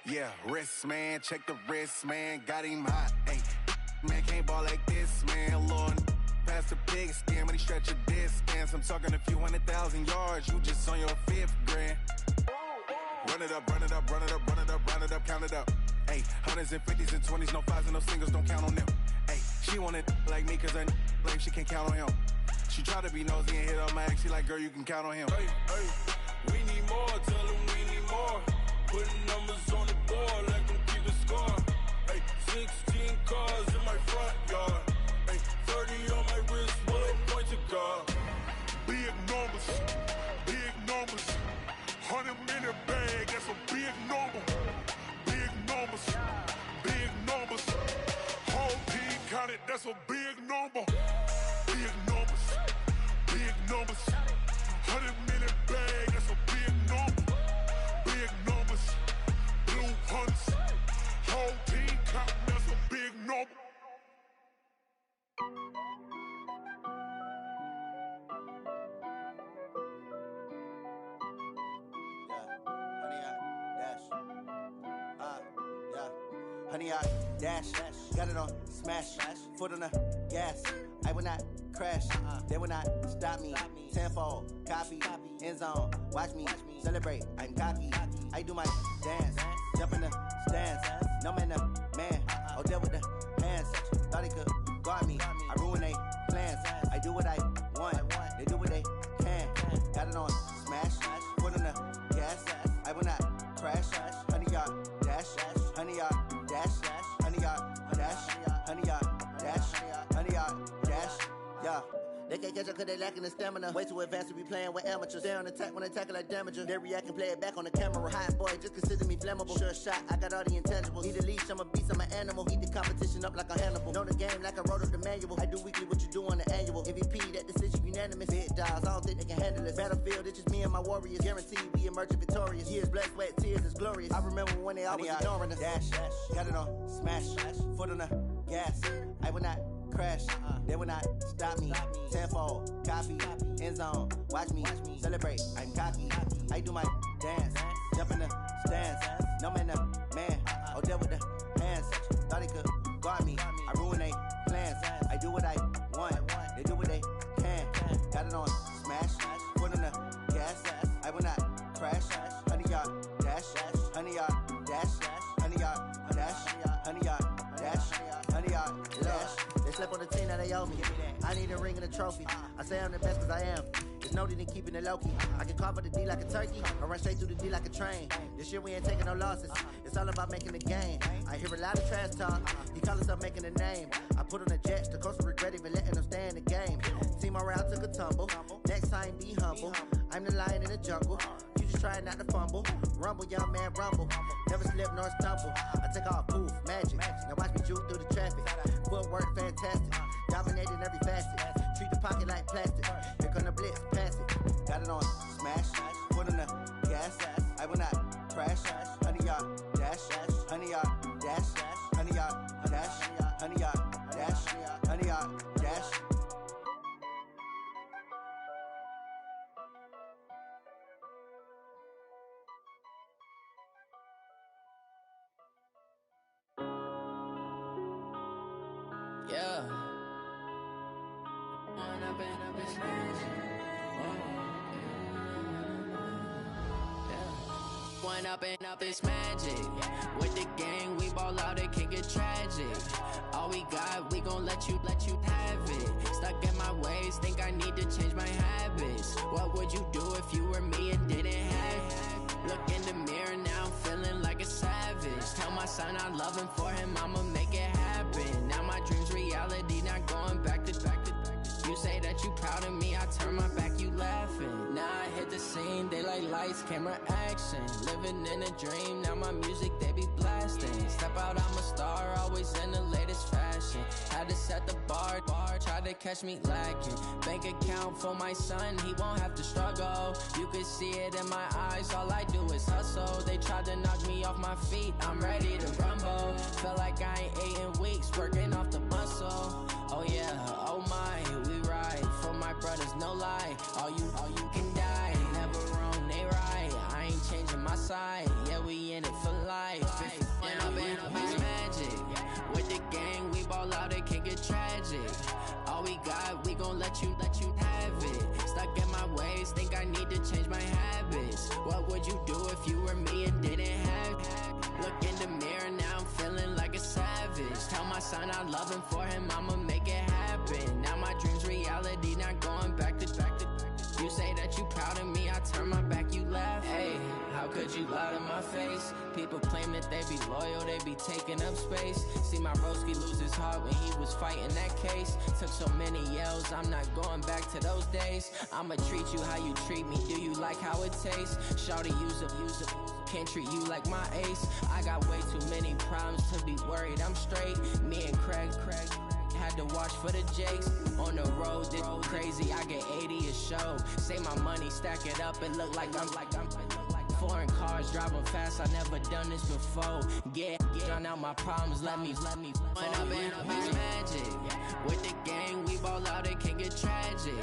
Yeah, wrist, man, check the wrist, man, got him hot, ayy. Man, can't ball like this, man, Lord. Past the big skin, when he stretch a distance. I'm talking a few 100,000 yards, you just on your 5th grand. Run it up, run it up, run it up, run it up, run it up, count it up. Ayy, hundreds and 50s and 20s, no 5s and no singles, don't count on them. Ayy, she want it like me, cause her like she can't count on him. She try to be nosy and hit up my ex, she like, girl, you can count on him. Hey, hey, we need more, tell them we need more. Putting numbers on the board, let them keep the score. Hey, 16 cars in my front yard. Hey, 30 on my wrist, bullet point to God. Big numbers, big numbers. 100-minute bag, that's a big number. Big numbers, big numbers. Whole team counted, that's a big number. Big numbers, big numbers. 100-minute bag, that's a big number. Big numbers, blue hunts. Whole team counting, that's a big number. Honey, I dash, got it on smash, foot on the gas. I will not crash, they will not stop me. Tenfold, copy, end zone, watch me celebrate. I'm cocky, I do my dance, jump in the stands. No man, man, oh there with the hands. Thought he could guard me, I ruin they plans. I do what I want, they do what they can. Got it on smash, foot on the gas. I will not crash, honey, y'all dash, honey, y'all dash, honey, y'all dash, honey, y'all dash, honey, y'all dash, yeah. They can't catch up cause they lacking the stamina. Way too advanced to be playing with amateurs. Stay on attack when they tackle like damager. They react and play it back on the camera. Hot boy, just consider me flammable. Sure shot, I got all the intangibles. Need a leash, I'm a beast, I'm an animal. Eat the competition up like a Hannibal. Know the game like I wrote up the manual. I do weekly what you do on the annual. MVP, that decision unanimous. Big dogs, I don't think they can handle this. Battlefield, it's just me and my warriors. Guaranteed we emerge victorious. Years, blood, sweat, tears, it's glorious. I remember when they always ignoring us. Dash, got it on smash, foot on the gas. I will not crash, they will not stop me. Tenfold, copy, end zone, watch me celebrate. I'm cocky, I do my dance, jump in the stands. No man, man, oh there with the hands. Thought he could guard me, I ruin they plans. I do what I want, they do what they can. Got it on smash, foot on the gas. I will not crash, honey, y'all dash, honey, y'all dash, honey, y'all dash, honey, y'all dash, honey, y'all dash. They slept on the team that they owe me. I need a ring and a trophy. I say I'm the best cause I am. It's noted in keeping it low-key. I can carve up the D like a turkey, or run straight through the D like a train. This year we ain't taking no losses. It's all about making the game. I hear a lot of trash talk. He call himself making a name. I put on the Jets, the coach will regret even letting them stay in the game. Team morale took a tumble. Next time be humble. I'm the lion in the jungle. You just try not to fumble. Rumble, young man, rumble. Never slip nor stumble. I take off, poof, magic. Now watch me juke through the traffic. Footwork fantastic. Dominating every facet. Treat the pocket like plastic. Here come the blitz, pass it. Got it on smash, foot on the gas. I will not crash, honey, y'all dash, honey, y'all dash, honey, y'all dash, honey, y'all dash, honey, y'all dash. Yeah. One up and up, it's magic. With the gang, we ball out, it can get tragic. All we got, we gon' let you have it. Stuck in my ways, think I need to change my habits. What would you do if you were me and didn't have it? Look in the mirror, now I'm feeling like a savage. Tell my son I love him, for him I'ma make it happen. Now my dream's reality, not going back to. You say that you proud of me, I turn my back, you laughing. Now I hit the scene, they like lights, camera, action. Living in a dream, now my music, they be blasting. Step out, I'm a star, always in the latest fashion. Had to set the bar, try to catch me lacking. Bank account for my son, he won't have to struggle. You can see it in my eyes, all I do is hustle. They tried to knock me off my feet, I'm ready to rumble. Feel like I ain't ate in weeks, working off the muscle. Oh yeah, oh my, we ride for my brothers, no lie. All you can die, never wrong, they right. I ain't changing my side, yeah, we in it for life. let you have it. Stuck in my ways, think I need to change my habits. What would you do if you were me and didn't have it? Look in the mirror, now I'm feeling like a savage. Tell my son I love him, for him I'ma make it happen. Now my dream's reality, not going back to. You say that you proud of me, I turn my back, you laugh. Hey, how could you lie to my face? People claim that they be loyal, they be taking up space. See my broski lose his heart when he was fighting that case. Took so many yells, I'm not going back to those days. I'ma treat you how you treat me, do you like how it tastes? Shawty, use it, can't treat you like my ace. I got way too many problems to be worried, I'm straight. Me and Craig had to watch for the Jakes. On the road, this crazy, I get 80 a show. Say my money, stack it up, it look like I'm foreign cars, driving fast, I never done this before. Drown out my problems, let me When up in magic. With the gang, we ball out, it can get tragic.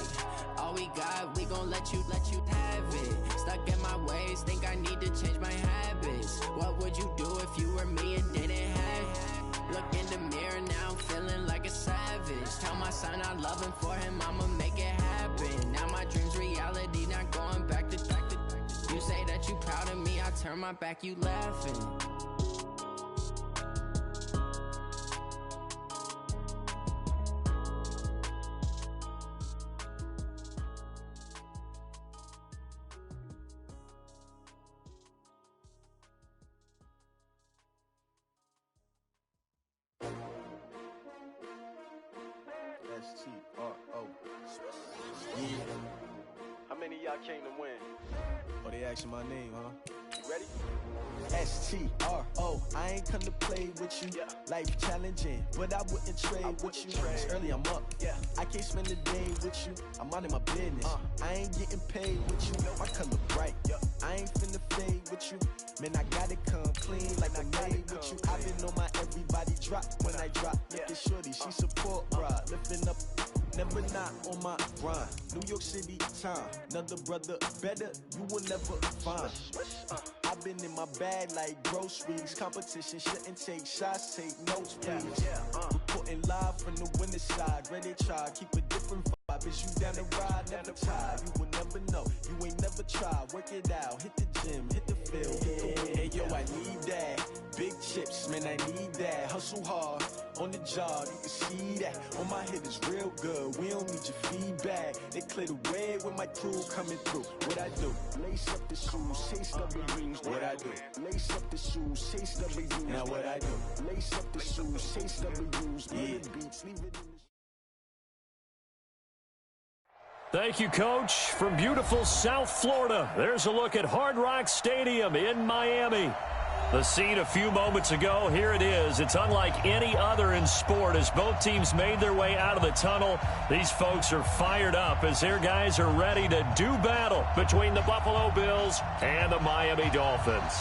All we got, we gon' let you have it. Stuck in my ways, think I need to change my habits. What would you do if you were me and didn't have it? Look in the mirror, now I'm feeling like a savage. Tell my son I love him, for him I'ma make it happen. Now my dream's reality, not going back to. You say that you proud of me, I turn my back, you laughing. STRO. Yeah. How many of y'all came to win? Oh, they asking my name, huh? You ready? STRO. I ain't come to play with you. Yeah. Life challenging, but I wouldn't trade with you. It's early, I'm up. Yeah. I can't spend the day with you. I'm minding my business. I ain't getting paid with you. My color bright. I ain't finna fade with you. Man, I gotta come clean like I made with you. I've been on my everybody drop when I drop. Look at shorty, she support bra. Lifting up, never not on my grind. New York City time, another brother better, you will never find. I've been in my bag like groceries. Competition shouldn't take shots, take notes, please. Reporting live from the winter side. Ready to try, keep a different vibe. Is you down the ride, never tired. You will never know, you ain't never tried. Work it out, hit the gym, hit the field, hit the wheel. Hey yo, I need that. Big chips, man, I need that. Hustle hard, on the job, you can see that. On my head is real good, we don't need your feedback. They clear the way when my crew coming through. What I do? Lace up the shoes, chase W's. What I do? Lace up the shoes, chase W's. Now what I do? Lace up the shoes, chase W's. Yeah. Beats, leave it in the Thank you, Coach. From beautiful South Florida, there's a look at Hard Rock Stadium in Miami. The scene a few moments ago, here it is. It's unlike any other in sport as both teams made their way out of the tunnel. These folks are fired up as their guys are ready to do battle between the Buffalo Bills and the Miami Dolphins.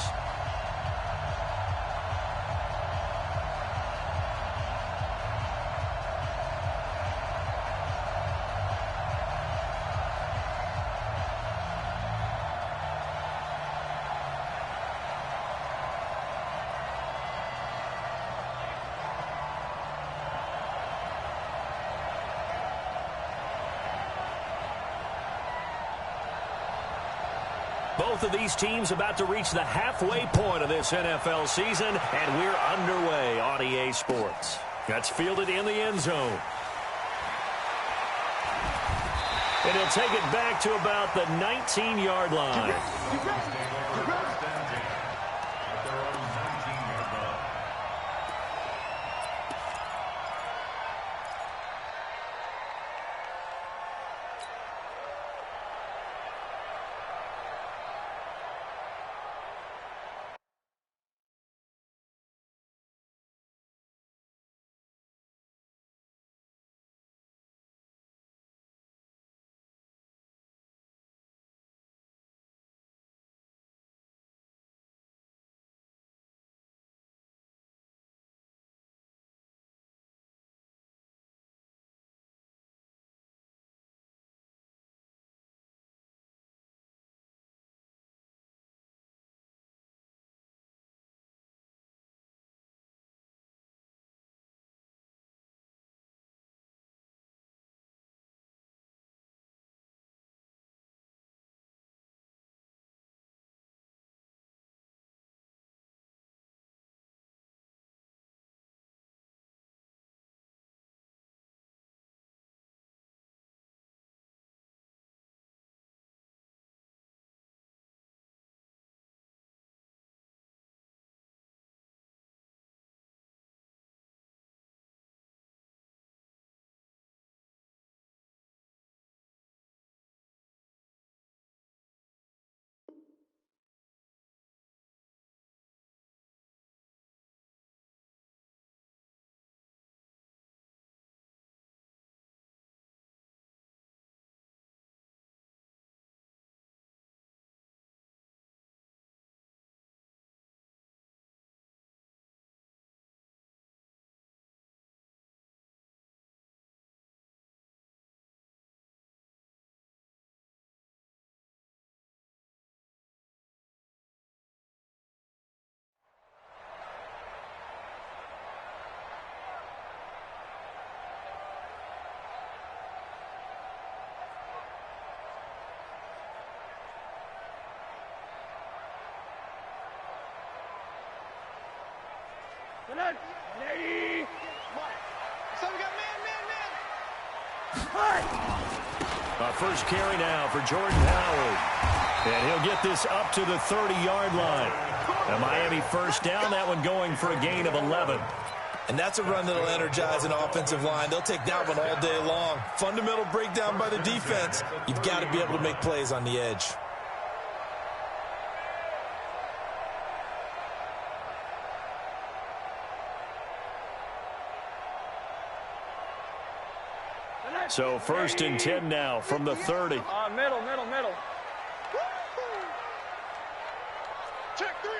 Both of these teams about to reach the halfway point of this NFL season, and we're underway on EA Sports. That's fielded in the end zone. And he'll take it back to about the 19-yard line. Our first carry now for Jordan Howard. And he'll get this up to the 30-yard line. A Miami first down, that one going for a gain of 11. And that's a run that'll energize an offensive line. They'll take that one all day long. Fundamental breakdown by the defense. You've got to be able to make plays on the edge. So 1st and 10 now from the 30. Middle. Check three.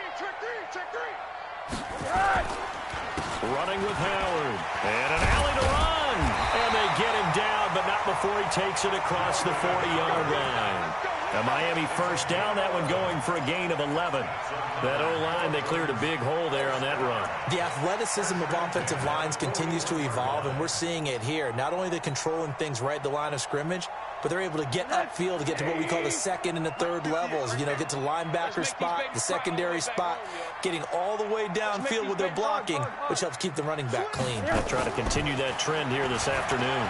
Running with Howard. And an alley to run. And they get him down, but not before he takes it across the 40-yard line. A Miami first down, that one going for a gain of 11. That O-line, they cleared a big hole there on that run. The athleticism of offensive lines continues to evolve, and we're seeing it here. Not only are they controlling things right at the line of scrimmage, but they're able to get upfield to get to what we call the second and the third levels. You know, get to the linebacker spot, the secondary spot, getting all the way downfield with their blocking, which helps keep the running back clean. They'll try to continue that trend here this afternoon.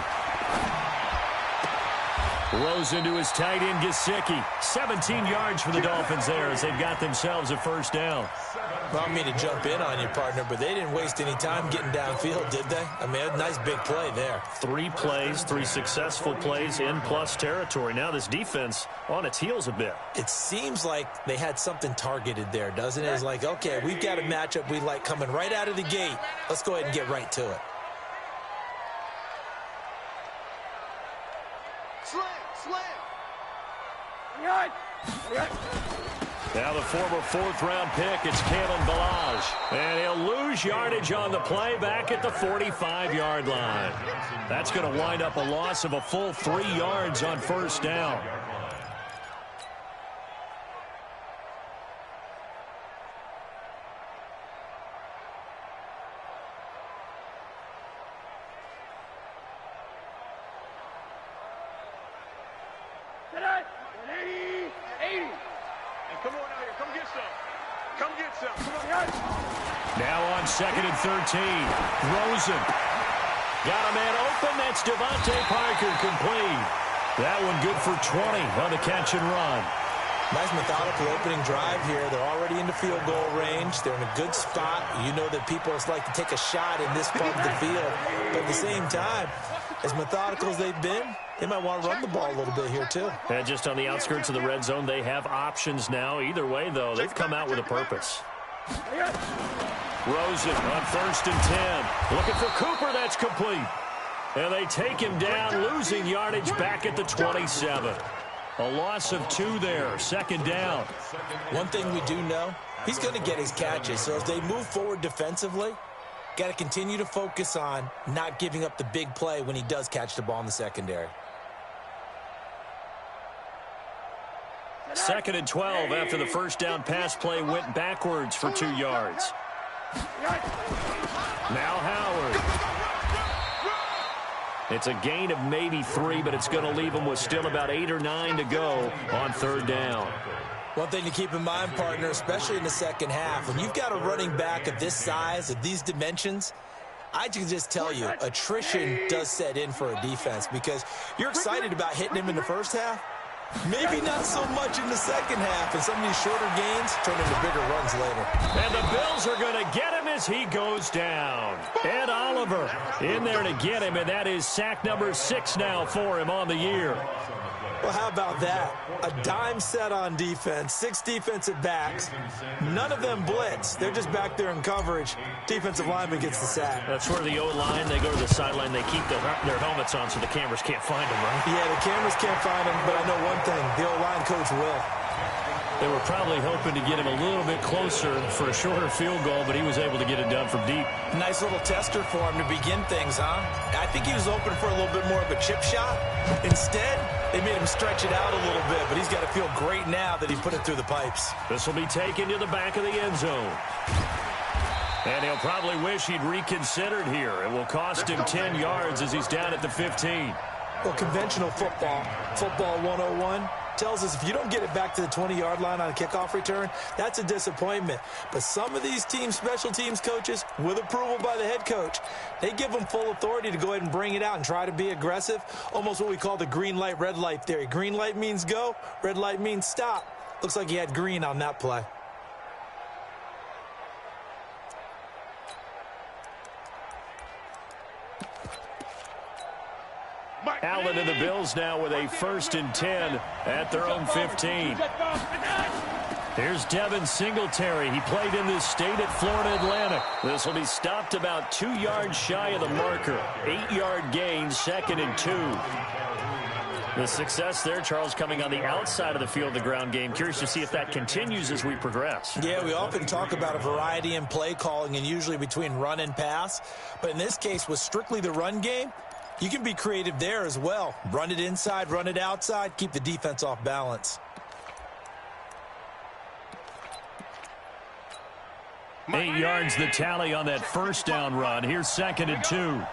Rosen to his tight end, Gesicki. 17 yards for the Dolphins there as they've got themselves a first down. Well, I don't mean to jump in on you, partner, but they didn't waste any time getting downfield, did they? I mean, a nice big play there. 3 plays, 3 successful plays in plus territory. Now this defense on its heels a bit. It seems like they had something targeted there, doesn't it? It's like, okay, we've got a matchup we like coming right out of the gate. Let's go ahead and get right to it. Now the former 4th-round pick, it's Kalen Ballage. And he'll lose yardage on the play back at the 45-yard line. That's going to wind up a loss of a full 3 yards on first down. Now on 2nd and 13. Rosen. Got a man open. That's Devontae Parker complete. That one good for 20 on the catch and run. Nice methodical opening drive here. They're already into field goal range. They're in a good spot. You know that people like to take a shot in this part of the field. But at the same time, as methodical as they've been, they might want to run the ball a little bit here too. And just on the outskirts of the red zone, they have options now. Either way, though, they've come out with a purpose. Rosen on 1st and 10. Looking for Cooper. That's complete. And they take him down, losing yardage back at the 27. A loss of 2 there. 2nd down. One thing we do know, he's going to get his catches. So as they move forward defensively, got to continue to focus on not giving up the big play when he does catch the ball in the secondary. 2nd and 12 after the first down pass play went backwards for 2 yards. Now Howard. It's a gain of maybe 3, but it's going to leave them with still about 8 or 9 to go on 3rd down. One thing to keep in mind, partner, especially in the second half, when you've got a running back of this size, of these dimensions, I can just tell you, attrition does set in for a defense because you're excited about hitting him in the first half. Maybe not so much in the second half, and some of these shorter gains turn into bigger runs later. And the Bills are going to get him as he goes down. Ed Oliver in there to get him, and that is sack number 6 now for him on the year. Well, how about that? A dime set on defense, 6 defensive backs. None of them blitz. They're just back there in coverage. Defensive lineman gets the sack. That's where the O-line, they go to the sideline, they keep their helmets on so the cameras can't find them, right? Yeah, the cameras can't find them, but I know one thing. The O-line coach will. They were probably hoping to get him a little bit closer for a shorter field goal, but he was able to get it done from deep. Nice little tester for him to begin things, huh? I think he was open for a little bit more of a chip shot. Instead, they made him stretch it out a little bit, but he's got to feel great now that he put it through the pipes. This will be taken to the back of the end zone. And he'll probably wish he'd reconsidered here. It will cost him 10 yards as he's down at the 15. Well, conventional football 101, tells us if you don't get it back to the 20-yard line on a kickoff return, that's a disappointment. But some of these special teams coaches, with approval by the head coach, they give them full authority to go ahead and bring it out and try to be aggressive, almost what we call the green light, red light theory. Green light means go, red light means stop. Looks like he had green on that play. Allen and the Bills now with a 1st and 10 at their own 15. Here's Devin Singletary. He played in this state at Florida Atlantic. This will be stopped about 2 yards shy of the marker. 8-yard gain, 2nd and 2. The success there, Charles, coming on the outside of the field, the ground game. Curious to see if that continues as we progress. Yeah, we often talk about a variety in play calling and usually between run and pass. But in this case, with strictly the run game, you can be creative there as well. Run it inside, run it outside, keep the defense off balance. 8 yards the tally on that 1st down run. Here's 2nd and 2.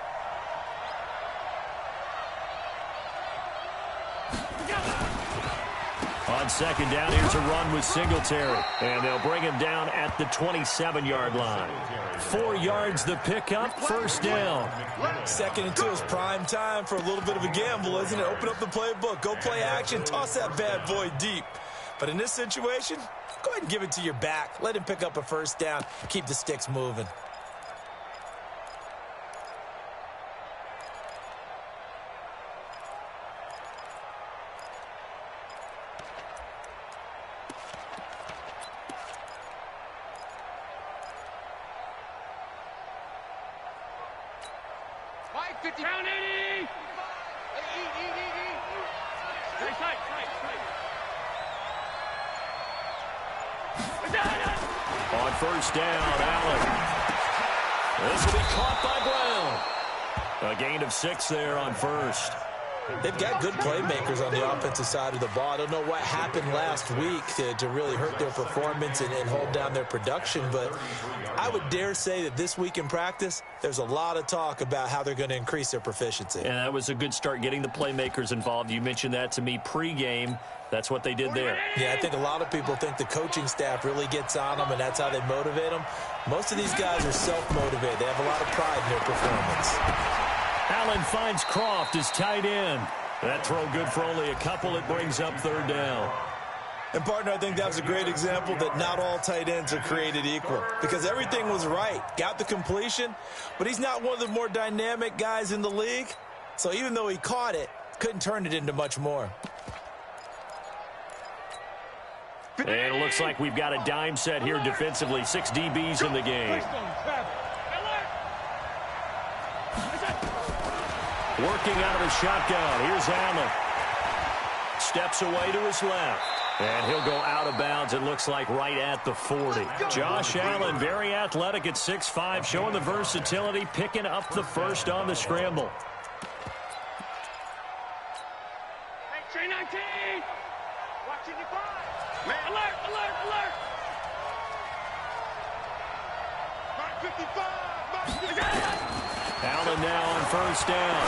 On 2nd down, here's a run with Singletary. And they'll bring him down at the 27-yard line. 4 yards the pickup, 1st down. 2nd and 2 is prime time for a little bit of a gamble, isn't it? Open up the playbook, go play action, toss that bad boy deep. But in this situation, go ahead and give it to your back. Let him pick up a 1st down, keep the sticks moving. Down 80! Straight. On 1st down, Allen. This will be caught by Brown. A gain of 6 there on 1st. They've got good playmakers on the offensive side of the ball. I don't know what happened last week to really hurt their performance and hold down their production, but I would dare say that this week in practice, there's a lot of talk about how they're going to increase their proficiency. And that was a good start, getting the playmakers involved. You mentioned that to me pregame. That's what they did there. Yeah, I think a lot of people think the coaching staff really gets on them, and that's how they motivate them. Most of these guys are self-motivated. They have a lot of pride in their performance. Allen finds Croft as tight end. That throw good for only a couple. It brings up 3rd down. And, partner, I think that was a great example that not all tight ends are created equal, because everything was right. Got the completion, but he's not one of the more dynamic guys in the league. So even though he caught it, couldn't turn it into much more. And it looks like we've got a dime set here defensively. 6 DBs in the game. Working out of the shotgun. Here's Allen. Steps away to his left. And he'll go out of bounds, it looks like, right at the 40. Josh Allen, very athletic at 6'5", showing the versatility, picking up the 1st on the scramble. Hey, 19! Watching your 5! Man, alert! Mark 55! Allen now on 1st down.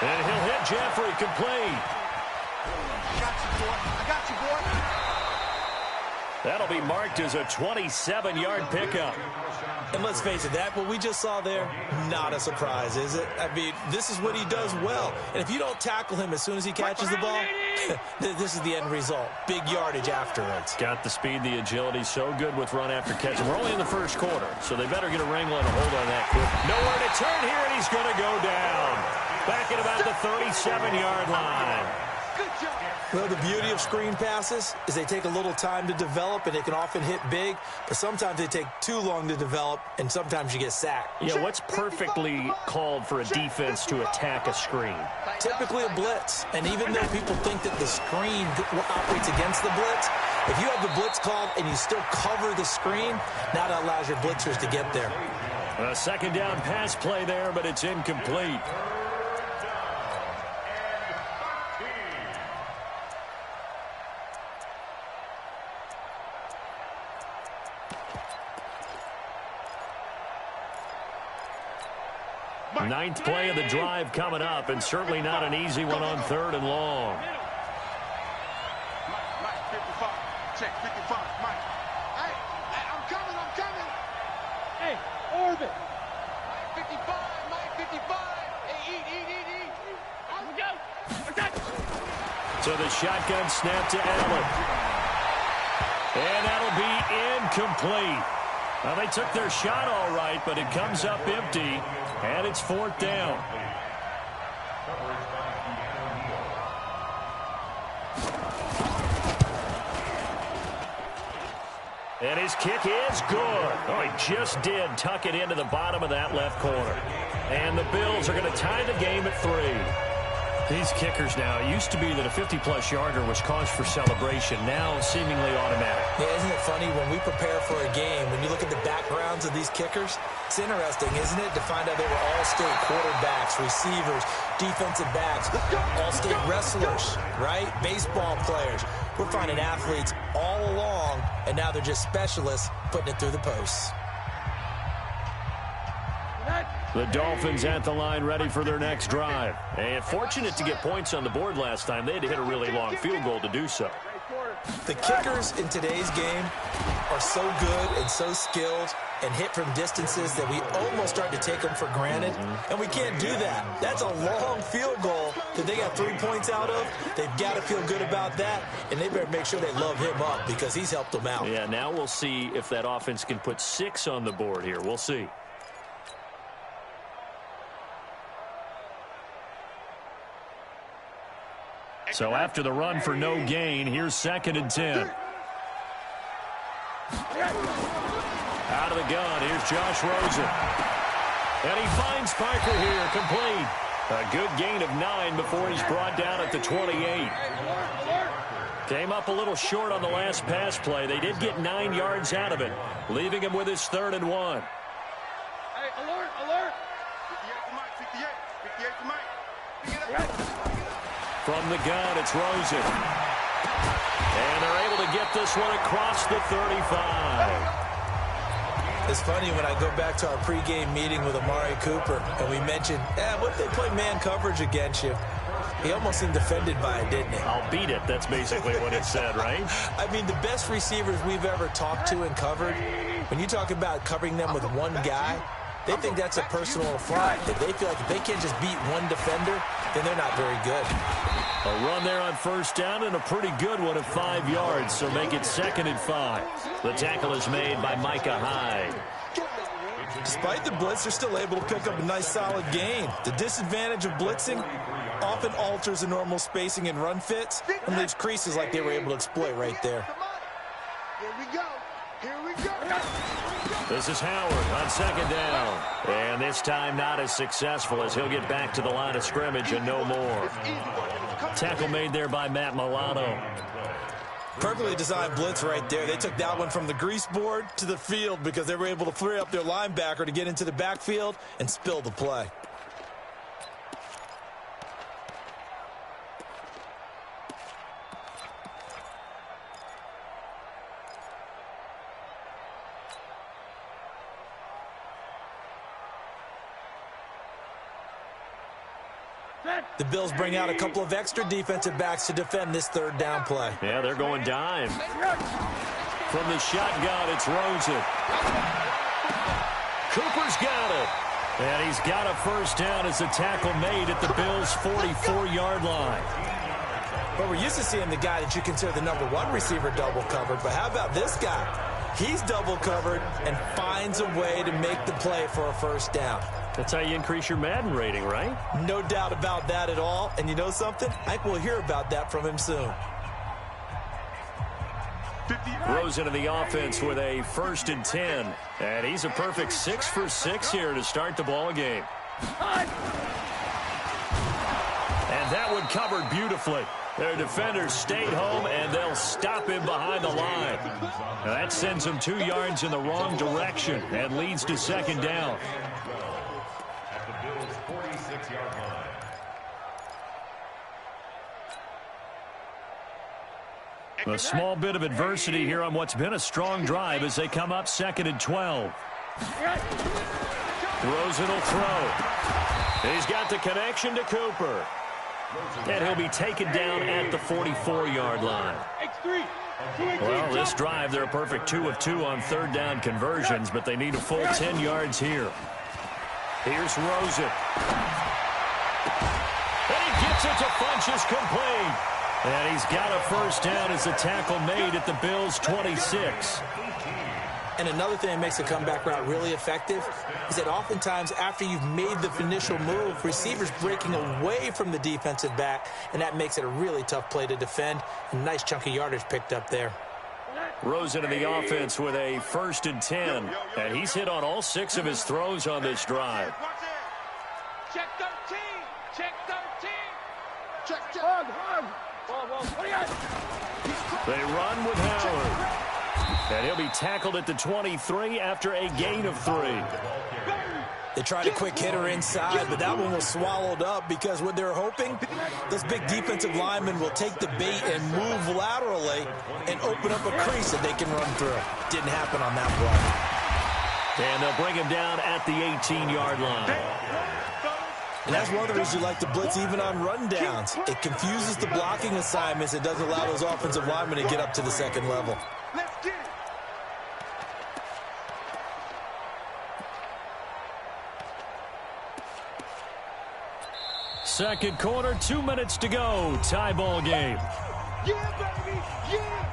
And he'll hit Jeffrey, complete. I got you, boy. That'll be marked as a 27-yard pickup. And let's face it, that what we just saw there, not a surprise, is it? I mean, this is what he does well. And if you don't tackle him as soon as he catches the ball, this is the end result. Big yardage afterwards. Got the speed, the agility, so good with run after catch. We're only in the 1st quarter, so they better get a wrangle and a hold on that quick. Nowhere to turn here, and he's going to go down. Back at about the 37-yard line. Good job. Well, the beauty of screen passes is they take a little time to develop, and they can often hit big, but sometimes they take too long to develop, and sometimes you get sacked. Yeah, what's perfectly called for a defense to attack a screen? Typically a blitz, and even though people think that the screen operates against the blitz, if you have the blitz called and you still cover the screen, now that allows your blitzers to get there. A 2nd down pass play there, but it's incomplete. Ninth play of the drive coming up, and certainly not an easy one on 3rd and long. check 55, Mike. Hey, I'm coming. Hey, orbit. Mike 55, Mike 55. Hey, eat. On we go. Okay. So the shotgun snap to Allen. And that'll be incomplete. Well, they took their shot all right, but it comes up empty, and it's 4th down. And his kick is good. Oh, he just did tuck it into the bottom of that left corner. And the Bills are going to tie the game at 3. These kickers now, it used to be that a 50-plus yarder was cause for celebration. Now, seemingly automatic. Yeah, isn't it funny when we prepare for a game, when you look at the backgrounds of these kickers, it's interesting, isn't it, to find out they were all-state quarterbacks, receivers, defensive backs, all-state wrestlers, right? Baseball players. We're finding athletes all along, and now they're just specialists putting it through the posts. The Dolphins at the line ready for their next drive. And fortunate to get points on the board last time. They had to hit a really long field goal to do so. The kickers in today's game are so good and so skilled and hit from distances that we almost start to take them for granted. And we can't do that. That's a long field goal that they got 3 points out of. They've got to feel good about that, and they better make sure they love him up because he's helped them out. Yeah, now we'll see if that offense can put 6 on the board here. We'll see. So after the run for no gain, here's 2nd and 10. Out of the gun, here's Josh Rosen. And he finds Parker here, complete. A good gain of 9 before he's brought down at the 28. Came up a little short on the last pass play. They did get 9 yards out of it, leaving him with his 3rd and 1. Hey, alert. 58 to Mike, 58 to Mike. Pick it up. From the gun, it's Rosen. And they're able to get this one across the 35. It's funny when I go back to our pregame meeting with Amari Cooper, and we mentioned, what if they play man coverage against you? He almost seemed offended by it, didn't he? I'll beat it. That's basically what it said, right? I mean, the best receivers we've ever talked to and covered, when you talk about covering them with one guy, they think that's a personal affront. If they feel like if they can't just beat one defender, then they're not very good. A run there on 1st down and a pretty good one of 5 yards, so make it 2nd and 5. The tackle is made by Micah Hyde. Despite the blitz, they're still able to pick up a nice solid gain. The disadvantage of blitzing often alters the normal spacing and run fits and leaves creases like they were able to exploit right there. Here we go. This is Howard on 2nd down. And this time not as successful as he'll get back to the line of scrimmage and no more. Tackle made there by Matt Milano. Perfectly designed blitz right there. They took that one from the grease board to the field because they were able to free up their linebacker to get into the backfield and spill the play. The Bills bring out a couple of extra defensive backs to defend this 3rd down play. Yeah, they're going dime. From the shotgun, it's Rosen. Cooper's got it. And he's got a 1st down as the tackle made at the Bills' 44-yard line. Well, we're used to seeing the guy that you consider the #1 receiver double covered, but how about this guy? He's double covered and finds a way to make the play for a 1st down. That's how you increase your Madden rating, right? No doubt about that at all. And you know something? I think we'll hear about that from him soon. Rosen in the offense with a 1st and 10. And he's a perfect 6 for 6 here to start the ball game. And that one covered beautifully. Their defenders stayed home, and they'll stop him behind the line. Now that sends him 2 yards in the wrong direction and leads to 2nd down. At the Bills' 46-yard line. A small bit of adversity here on what's been a strong drive as they come up 2nd and 12. Rosen will throw. He's got the connection to Cooper. And he'll be taken down at the 44-yard line. X3, Well, this drive, they're a perfect 2 of 2 on third down conversions, but they need a full 10 yards here. Here's Rosen. And he gets it to Funchess complete. And he's got a first down as the tackle made at the Bills' 26. And another thing that makes a comeback route really effective is that oftentimes after you've made the initial move, receivers breaking away from the defensive back, and that makes it a really tough play to defend. A nice chunk of yardage picked up there. Rosen in the offense with a 1st and 10. And he's hit on all 6 of his throws on this drive. Check 13. Check 13. Check. Hug. They run with Howard. And he'll be tackled at the 23 after a gain of 3. They tried a quick hitter inside, but that one was swallowed up because what they're hoping, those big defensive linemen will take the bait and move laterally and open up a crease that they can run through. Didn't happen on that play. And they'll bring him down at the 18-yard line. And that's one of the reasons you like to blitz even on rundowns. It confuses the blocking assignments. It doesn't allow those offensive linemen to get up to the second level. Let's get it. Second quarter, 2 minutes to go. Tie ball game. Yeah, baby. Yeah.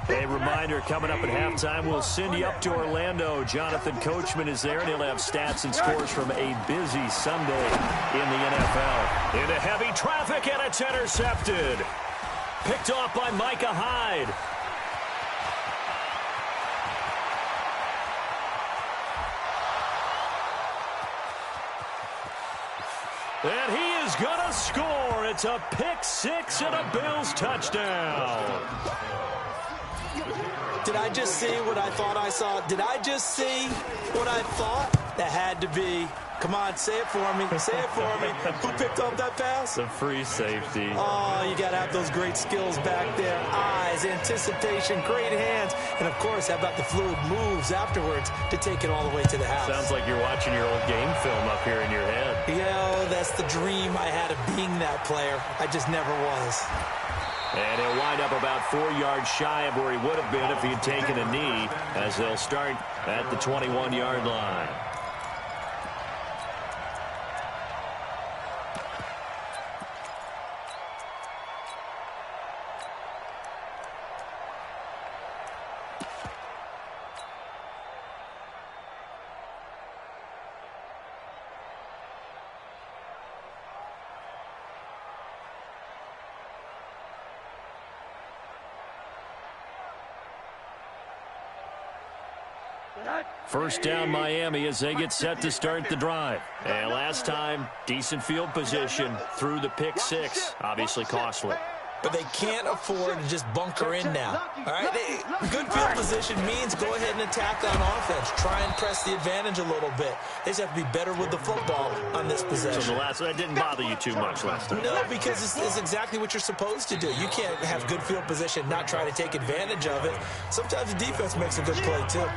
A reminder, coming up at halftime, we'll send you up to Orlando. Jonathan Coachman is there, and he'll have stats and scores from a busy Sunday in the NFL. Into heavy traffic, and it's intercepted. Picked off by Micah Hyde. And he is going to score. It's a pick 6 and a Bills touchdown. Did I just see what I thought I saw? Did I just see what I thought? That had to be. Come on, say it for me. Say it for me. Who picked up that pass? The free safety. Oh, you got to have those great skills back there. Eyes, anticipation, great hands. And, of course, how about the fluid moves afterwards to take it all the way to the house? Sounds like you're watching your old game film up here in your head. Yeah, that's the dream I had of being that player. I just never was. And he'll wind up about 4 yards shy of where he would have been if he had taken a knee, as they'll start at the 21-yard line. First down, Miami, as they get set to start the drive. And last time, decent field position through the pick 6. Obviously costly. But they can't afford to just bunker in now. All right, good field position means go ahead and attack on offense. Try and press the advantage a little bit. They just have to be better with the football on this possession. So that didn't bother you too much last time? No, because it's exactly what you're supposed to do. You can't have good field position, not try to take advantage of it. Sometimes the defense makes a good play, too.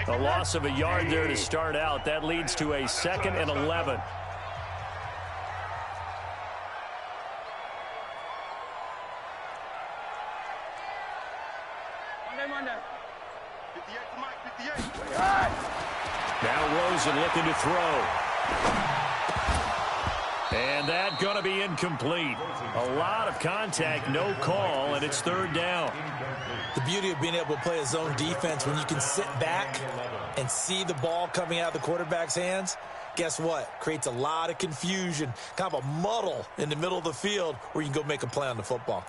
A loss of a yard there to start out. That leads to a 2nd and 11. Now Rosen looking to throw. And that going to be incomplete. A lot of contact, no call, and it's 3rd down. The beauty of being able to play a zone defense when you can sit back and see the ball coming out of the quarterback's hands, guess what? Creates a lot of confusion, kind of a muddle in the middle of the field where you can go make a play on the football.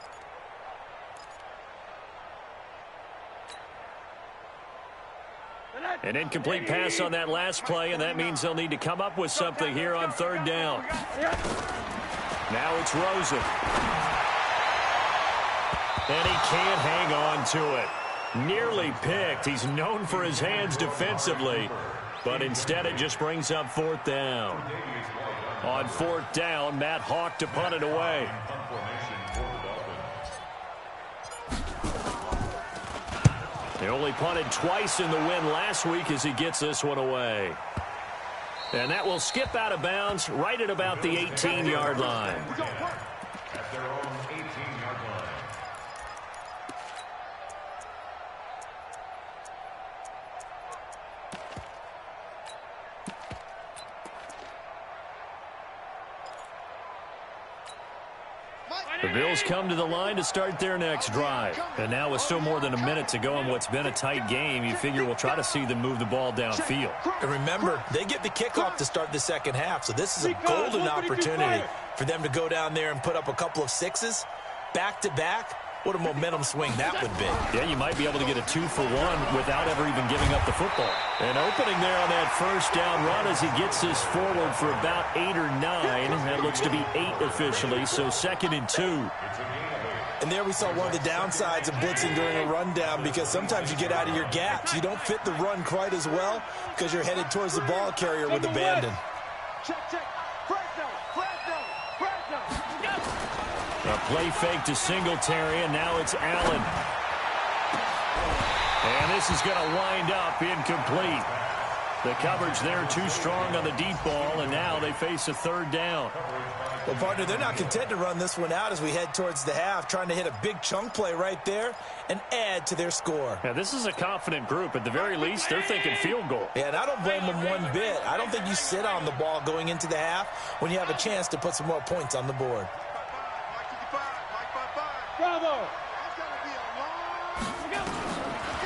An incomplete pass on that last play, and that means they'll need to come up with something here on third down. Now it's Rosen. And he can't hang on to it. Nearly picked. He's known for his hands defensively, but instead it just brings up fourth down. On fourth down, Matt Hawk to punt it away. He only punted twice in the win last week as he gets this one away. And that will skip out of bounds right at about the 18-yard line. At their own 18-yard line. The Bills come to the line to start their next drive. And now with still more than a minute to go in what's been a tight game, you figure we'll try to see them move the ball downfield. And remember, they get the kickoff to start the second half, so this is a golden opportunity for them to go down there and put up a couple of sixes back-to-back. What a momentum swing that would be. Yeah, you might be able to get a 2-for-1 without ever even giving up the football. An opening there on that first down run as he gets this forward for about 8 or 9. That looks to be 8 officially, so 2nd and 2. And there we saw one of the downsides of blitzing during a rundown, because sometimes you get out of your gaps. You don't fit the run quite as well because you're headed towards the ball carrier with abandon. A play fake to Singletary, and now it's Allen. And this is going to wind up incomplete. The coverage there too strong on the deep ball, and now they face a third down. Well, partner, they're not content to run this one out as we head towards the half, trying to hit a big chunk play right there and add to their score. Yeah, this is a confident group. At the very least, they're thinking field goal. Yeah, and I don't blame them one bit. I don't think you sit on the ball going into the half when you have a chance to put some more points on the board. Bravo!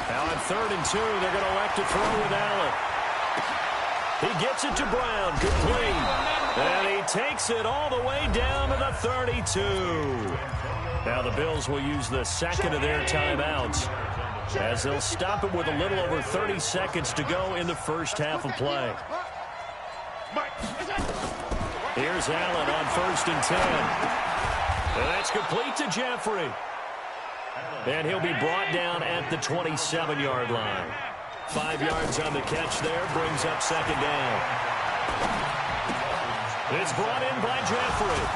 Now on 3rd and 2, they're going to elect to throw with Allen. He gets it to Brown, complete. And he takes it all the way down to the 32. Now the Bills will use the second of their timeouts as they'll stop it with a little over 30 seconds to go in the first half of play. Here's Allen on 1st and 10. And that's complete to Jeffrey. And he'll be brought down at the 27-yard line. 5 yards on the catch there, brings up 2nd down. It's brought in by Jeffrey.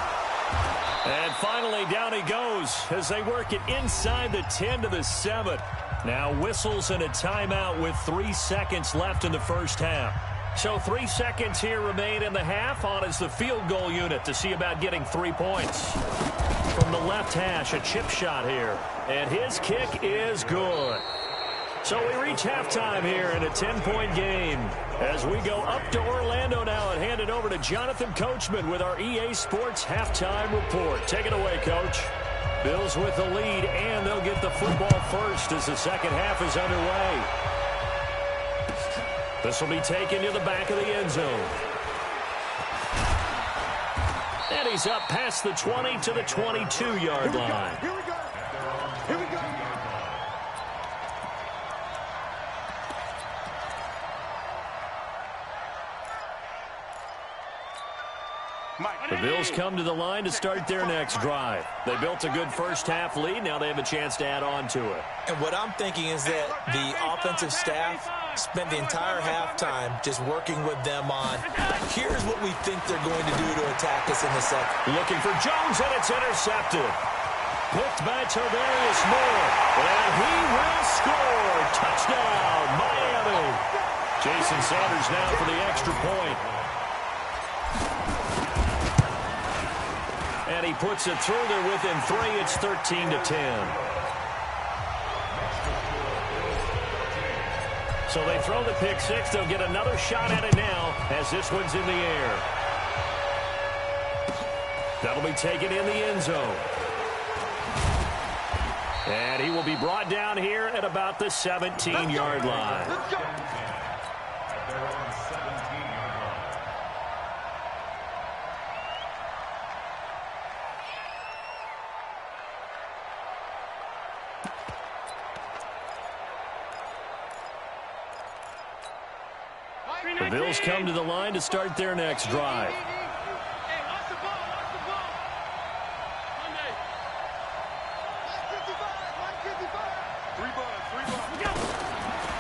And finally down he goes as they work it inside the 10 to the 7. Now whistles and a timeout with 3 seconds left in the first half. So 3 seconds here remain in the half. On is the field goal unit to see about getting 3 points. From the left hash, a chip shot here. And his kick is good. So we reach halftime here in a 10-point game. As we go up to Orlando now and hand it over to Jonathan Coachman with our EA Sports Halftime Report. Take it away, Coach. Bills with the lead, and they'll get the football first as the second half is underway. This will be taken to the back of the end zone. And he's up past the 20 to the 22-yard line. Here we go. Here we go. The Bills come to the line to start their next drive. They built a good first half lead. Now they have a chance to add on to it. And what I'm thinking is that the offensive staff spent the entire halftime just working with them on, here's what we think they're going to do to attack us in the second. Looking for Jones, and it's intercepted. Picked by Tarvarius Moore. And he will score. Touchdown, Miami. Jason Sanders now for the extra point. And he puts it through there within 3. It's 13-10. So they throw the pick six. They'll get another shot at it now as this one's in the air. That'll be taken in the end zone. And he will be brought down here at about the 17-yard line. Let's go. At their own 17-yard line. The Bills come to the line to start their next drive.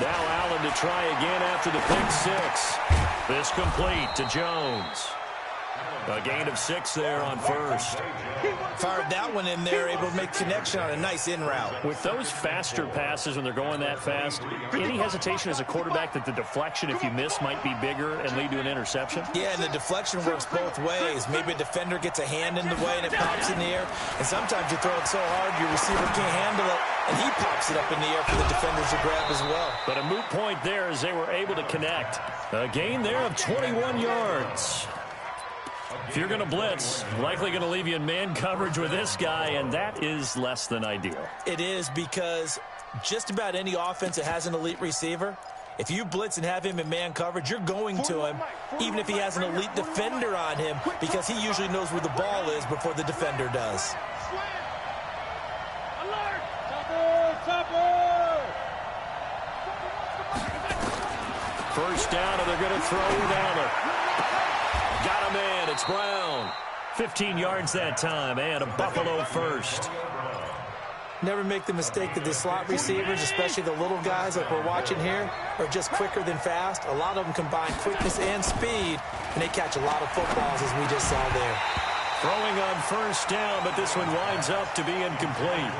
Now Allen to try again after the pick six. This complete to Jones. A gain of 6 there on first. Fired that one in there, able to make connection on a nice in route. With those faster passes when they're going that fast, any hesitation as a quarterback that the deflection, if you miss, might be bigger and lead to an interception? Yeah, and the deflection works both ways. Maybe a defender gets a hand in the way and it pops in the air. And sometimes you throw it so hard your receiver can't handle it, and he pops it up in the air for the defenders to grab as well. But a moot point there as they were able to connect. A gain there of 21 yards. If you're going to blitz, likely going to leave you in man coverage with this guy, and that is less than ideal. It is, because just about any offense that has an elite receiver, if you blitz and have him in man coverage, you're going to him, even if he has an elite defender on him, because he usually knows where the ball is before the defender does. First down, and they're going to throw with Allen. Got him in. It's Brown. 15 yards that time, and a Buffalo first. Never make the mistake that the slot receivers, especially the little guys like we're watching here, are just quicker than fast. A lot of them combine quickness and speed, and they catch a lot of footballs, as we just saw there. Throwing on first down, but this one winds up to be incomplete.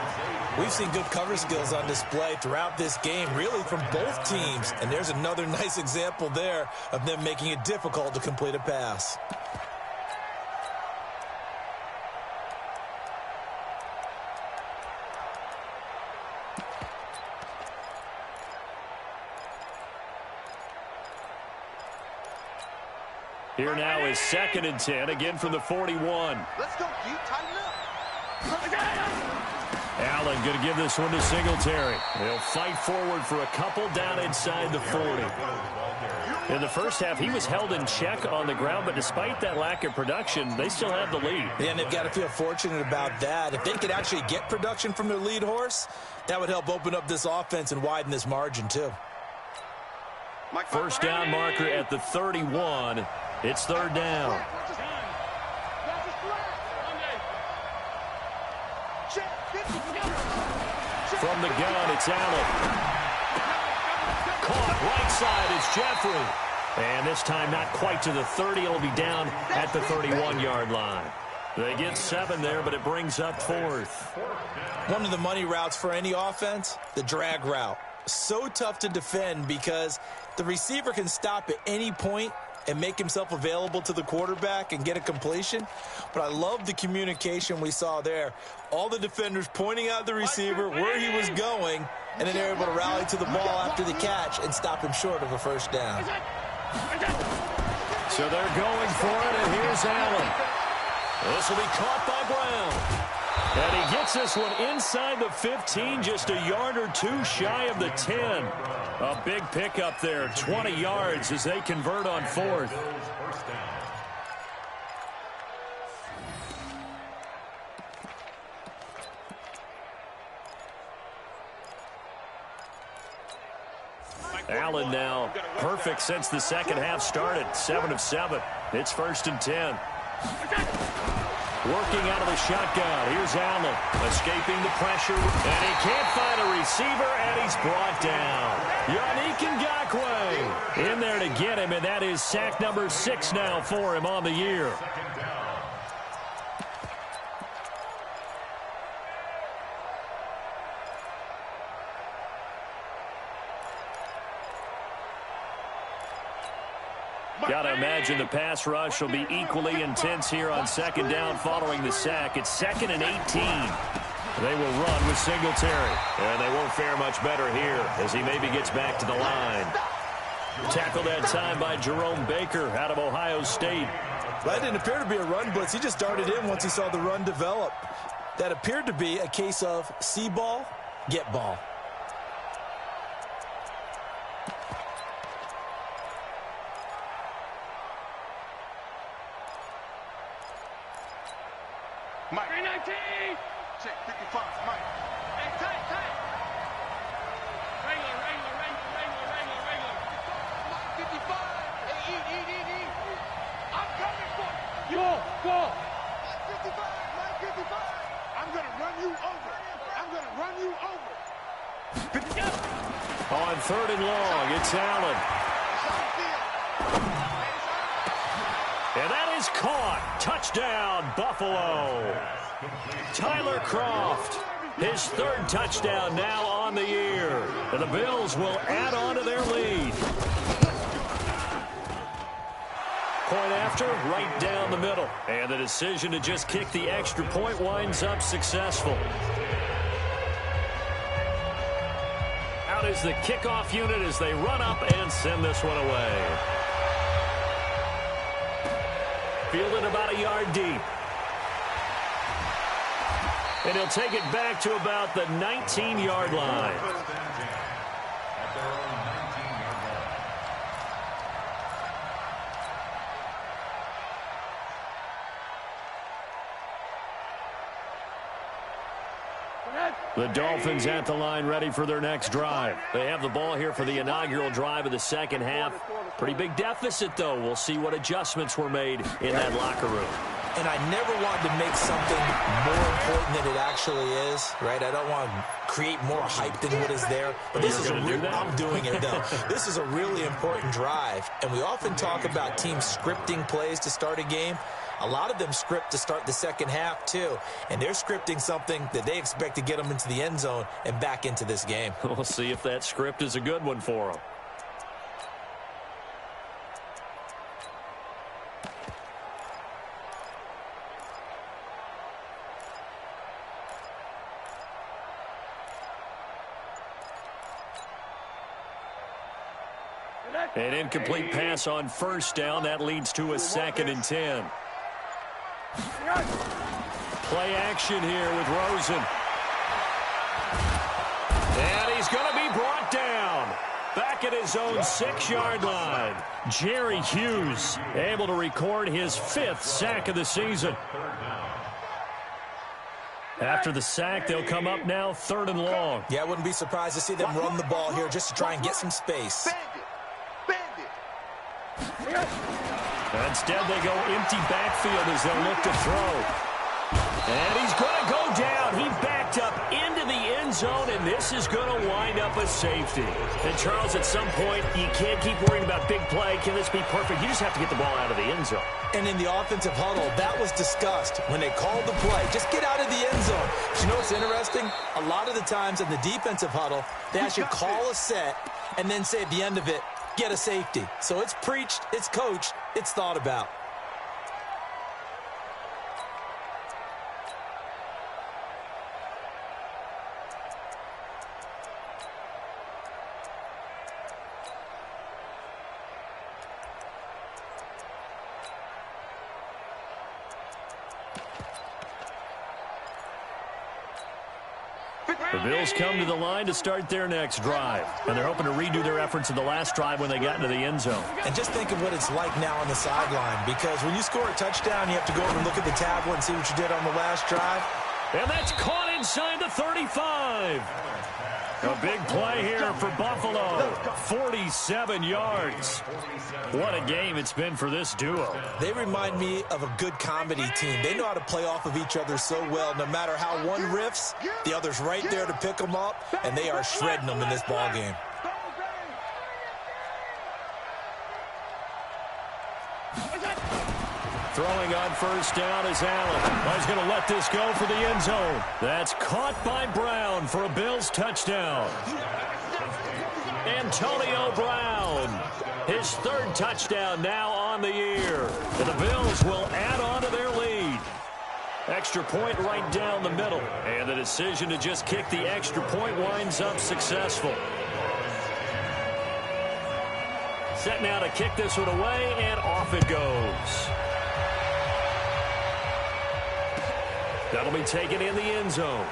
We've seen good cover skills on display throughout this game, really from both teams. And there's another nice example there of them making it difficult to complete a pass. Here now is 2nd and 10, again from the 41. Let's go, G. Tighten up. Allen going to give this one to Singletary. They'll fight forward for a couple down inside the 40. In the first half, he was held in check on the ground, but despite that lack of production, they still have the lead. Yeah, and they've got to feel fortunate about that. If they could actually get production from their lead horse, that would help open up this offense and widen this margin, too. First down marker at the 31. It's 3rd down. From the gun, it's Allen. Caught right side is Jeffrey. And this time not quite to the 30. It'll be down at the 31-yard line. They get 7 there, but it brings up 4th. One of the money routes for any offense, the drag route. So tough to defend because the receiver can stop at any point and make himself available to the quarterback and get a completion. But I love the communication we saw there. All the defenders pointing out the receiver where he was going, and then they're able to rally to the ball after the catch and stop him short of a first down. So they're going for it, and here's Allen. This will be caught by Brown. And he gets this one inside the 15, just a yard or two shy of the 10. A big pickup there, 20 yards as they convert on 4th. Allen now perfect since the second half started, 7 of 7. It's 1st and 10. Working out of the shotgun. Here's Allen escaping the pressure. And he can't find a receiver, and he's brought down. Yannick Ngakoue in there to get him, and that is sack number 6 now for him on the year. Got to imagine the pass rush will be equally intense here on 2nd down following the sack. It's 2nd and 18. They will run with Singletary. And they won't fare much better here as he maybe gets back to the line. Tackled that time by Jerome Baker out of Ohio State. That didn't appear to be a run blitz. He just darted in once he saw the run develop. That appeared to be a case of see ball, get ball. Mike. 319. Check 55. Mike. Hey, tight. Wrangler. Mike 55. Hey, On 3rd and long, it's Allen. And that is caught. Touchdown, Buffalo. Tyler Kroft, his 3rd touchdown now on the year. And the Bills will add on to their lead. Point after, right down the middle. And the decision to just kick the extra point winds up successful. Out is the kickoff unit as they run up and send this one away. Fielded about a yard deep. And he'll take it back to about the 19-yard line. The Dolphins at the line ready for their next drive. They have the ball here for the inaugural drive of the second half. Pretty big deficit, though. We'll see what adjustments were made in that locker room. And I never wanted to make something more important than it actually is, right? I don't want to create more hype than what is there. But this is I'm doing it, though. This is a really important drive. And we often talk about teams scripting plays to start a game. A lot of them script to start the second half, too. And they're scripting something that they expect to get them into the end zone and back into this game. We'll see if that script is a good one for them. An incomplete pass on 1st down. That leads to a 2nd and 10. Play action here with Rosen. And he's going to be brought down. Back at his own 6-yard line. Jerry Hughes able to record his 5th sack of the season. After the sack, they'll come up now 3rd and long. Yeah, I wouldn't be surprised to see them run the ball here just to try and get some space. Instead, they go empty backfield as they'll look to throw. And he's going to go down. He backed up into the end zone, and this is going to wind up a safety. And, Charles, at some point, you can't keep worrying about big play. Can this be perfect? You just have to get the ball out of the end zone. And in the offensive huddle, that was discussed when they called the play. Just get out of the end zone. But you know what's interesting? A lot of the times in the defensive huddle, they actually call a set and then say at the end of it, get a safety. So it's preached, it's coached, it's thought about. The Bills come to the line to start their next drive. And they're hoping to redo their efforts in the last drive when they got into the end zone. And just think of what it's like now on the sideline. Because when you score a touchdown, you have to go over and look at the tablet and see what you did on the last drive. And that's caught inside the 35. A big play here for Buffalo. 47 yards. What a game it's been for this duo. They remind me of a good comedy team. They know how to play off of each other so well. No matter how one riffs, the other's right there to pick them up, and they are shredding them in this ball game. Throwing on 1st down is Allen. He's going to let this go for the end zone. That's caught by Brown for a Bills touchdown. Antonio Brown, his 3rd touchdown now on the year. And the Bills will add on to their lead. Extra point right down the middle. And the decision to just kick the extra point winds up successful. Set now to kick this one away, and off it goes. That'll be taken in the end zone.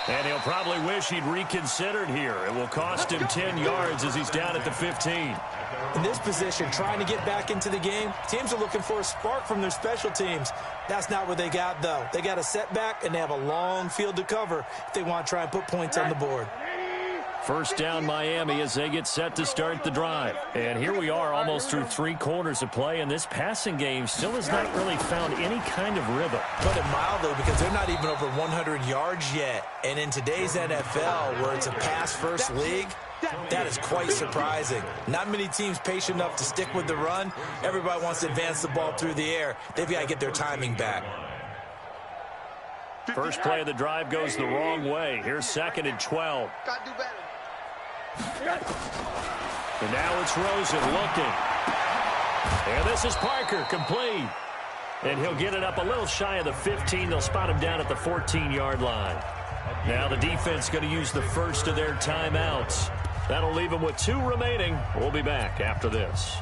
And he'll probably wish he'd reconsidered here. It will cost him 10 yards as he's down at the 15. In this position, trying to get back into the game, teams are looking for a spark from their special teams. That's not what they got, though. They got a setback, and they have a long field to cover if they want to try and put points on the board. First down Miami as they get set to start the drive. And here we are almost through 3 quarters of play, and this passing game still has not really found any kind of rhythm. Put it mildly, because they're not even over 100 yards yet. And in today's NFL, where it's a pass-first league, that is quite surprising. Not many teams patient enough to stick with the run. Everybody wants to advance the ball through the air. They've got to get their timing back. First play of the drive goes the wrong way. Here's 2nd and 12. Got to do better. And now it's Rosen looking. And this is Parker, complete. And he'll get it up a little shy of the 15. They'll spot him down at the 14-yard line. Now the defense going to use the first of their timeouts. That'll leave them with 2 remaining. We'll be back after this.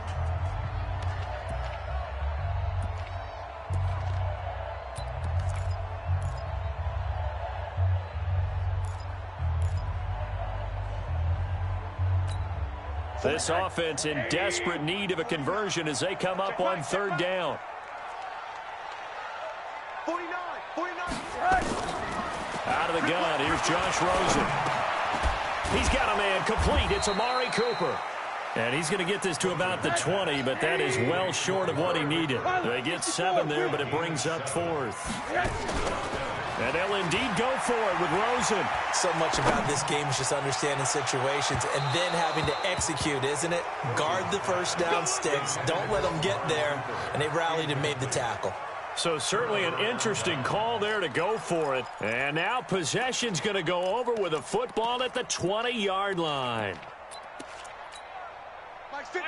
This offense in desperate need of a conversion as they come up on 3rd down. 49. Out of the gun, here's Josh Rosen. He's got a man complete. It's Amari Cooper. And he's going to get this to about the 20, but that is well short of what he needed. They get 7 there, but it brings up 4th. And they'll indeed go for it with Rosen. So much about this game is just understanding situations and then having to execute, isn't it? Guard the first down sticks. Don't let them get there. And they rallied and made the tackle. So certainly an interesting call there to go for it. And now possession's going to go over with a football at the 20-yard line. You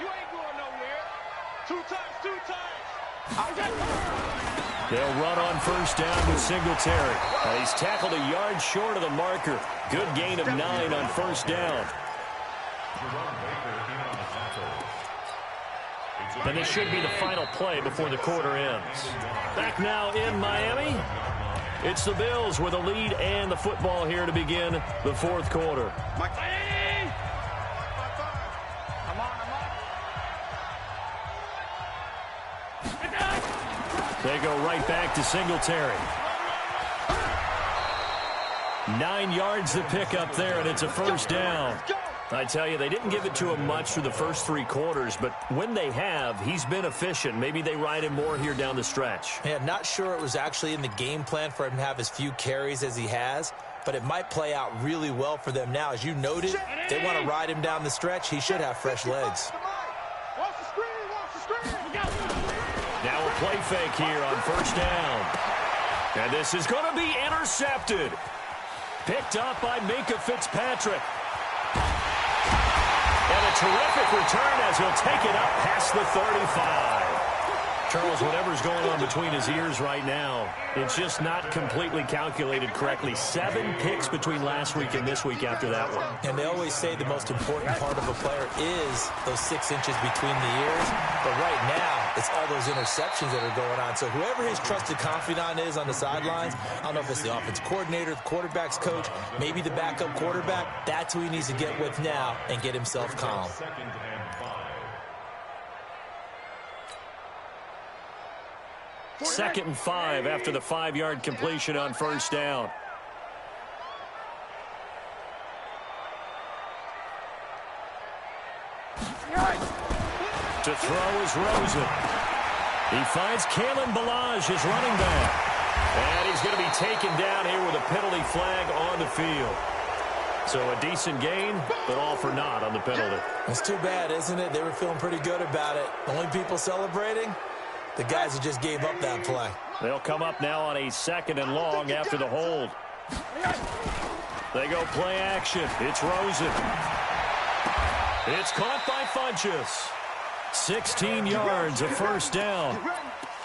ain't going nowhere. 2 times. They'll run on first down with Singletary. He's tackled a yard short of the marker. Good gain of 9 on first down. And this should be the final play before the quarter ends. Back now in Miami. It's the Bills with a lead and the football here to begin the 4th quarter. They go right back to Singletary. 9 yards to pick up there, and it's a first down. I tell you, they didn't give it to him much through the first 3 quarters, but when they have, he's been efficient. Maybe they ride him more here down the stretch. Yeah, not sure it was actually in the game plan for him to have as few carries as he has, but it might play out really well for them now. As you noted, they want to ride him down the stretch. He should have fresh legs. Now a play fake here on first down. And this is going to be intercepted. Picked up by Minkah Fitzpatrick. And a terrific return as he'll take it up past the 35. Charles, whatever's going on between his ears right now, it's just not completely calculated correctly. 7 picks between last week and this week after that one. And they always say the most important part of a player is those 6 inches between the ears. But right now, it's all those interceptions that are going on. So whoever his trusted confidant is on the sidelines, I don't know if it's the offensive coordinator, the quarterback's coach, maybe the backup quarterback, that's who he needs to get with now and get himself calm. 2nd and 5 after the 5-yard completion on first down. To throw is Rosen. He finds Kalen Ballage, his running back. And he's going to be taken down here with a penalty flag on the field. So a decent gain, but all for naught on the penalty. It's too bad, isn't it? They were feeling pretty good about it. The only people celebrating, the guys who just gave up that play. They'll come up now on a 2nd and long after the hold. They go play action. It's Rosen. It's caught by Funchess. 16 yards, a first down.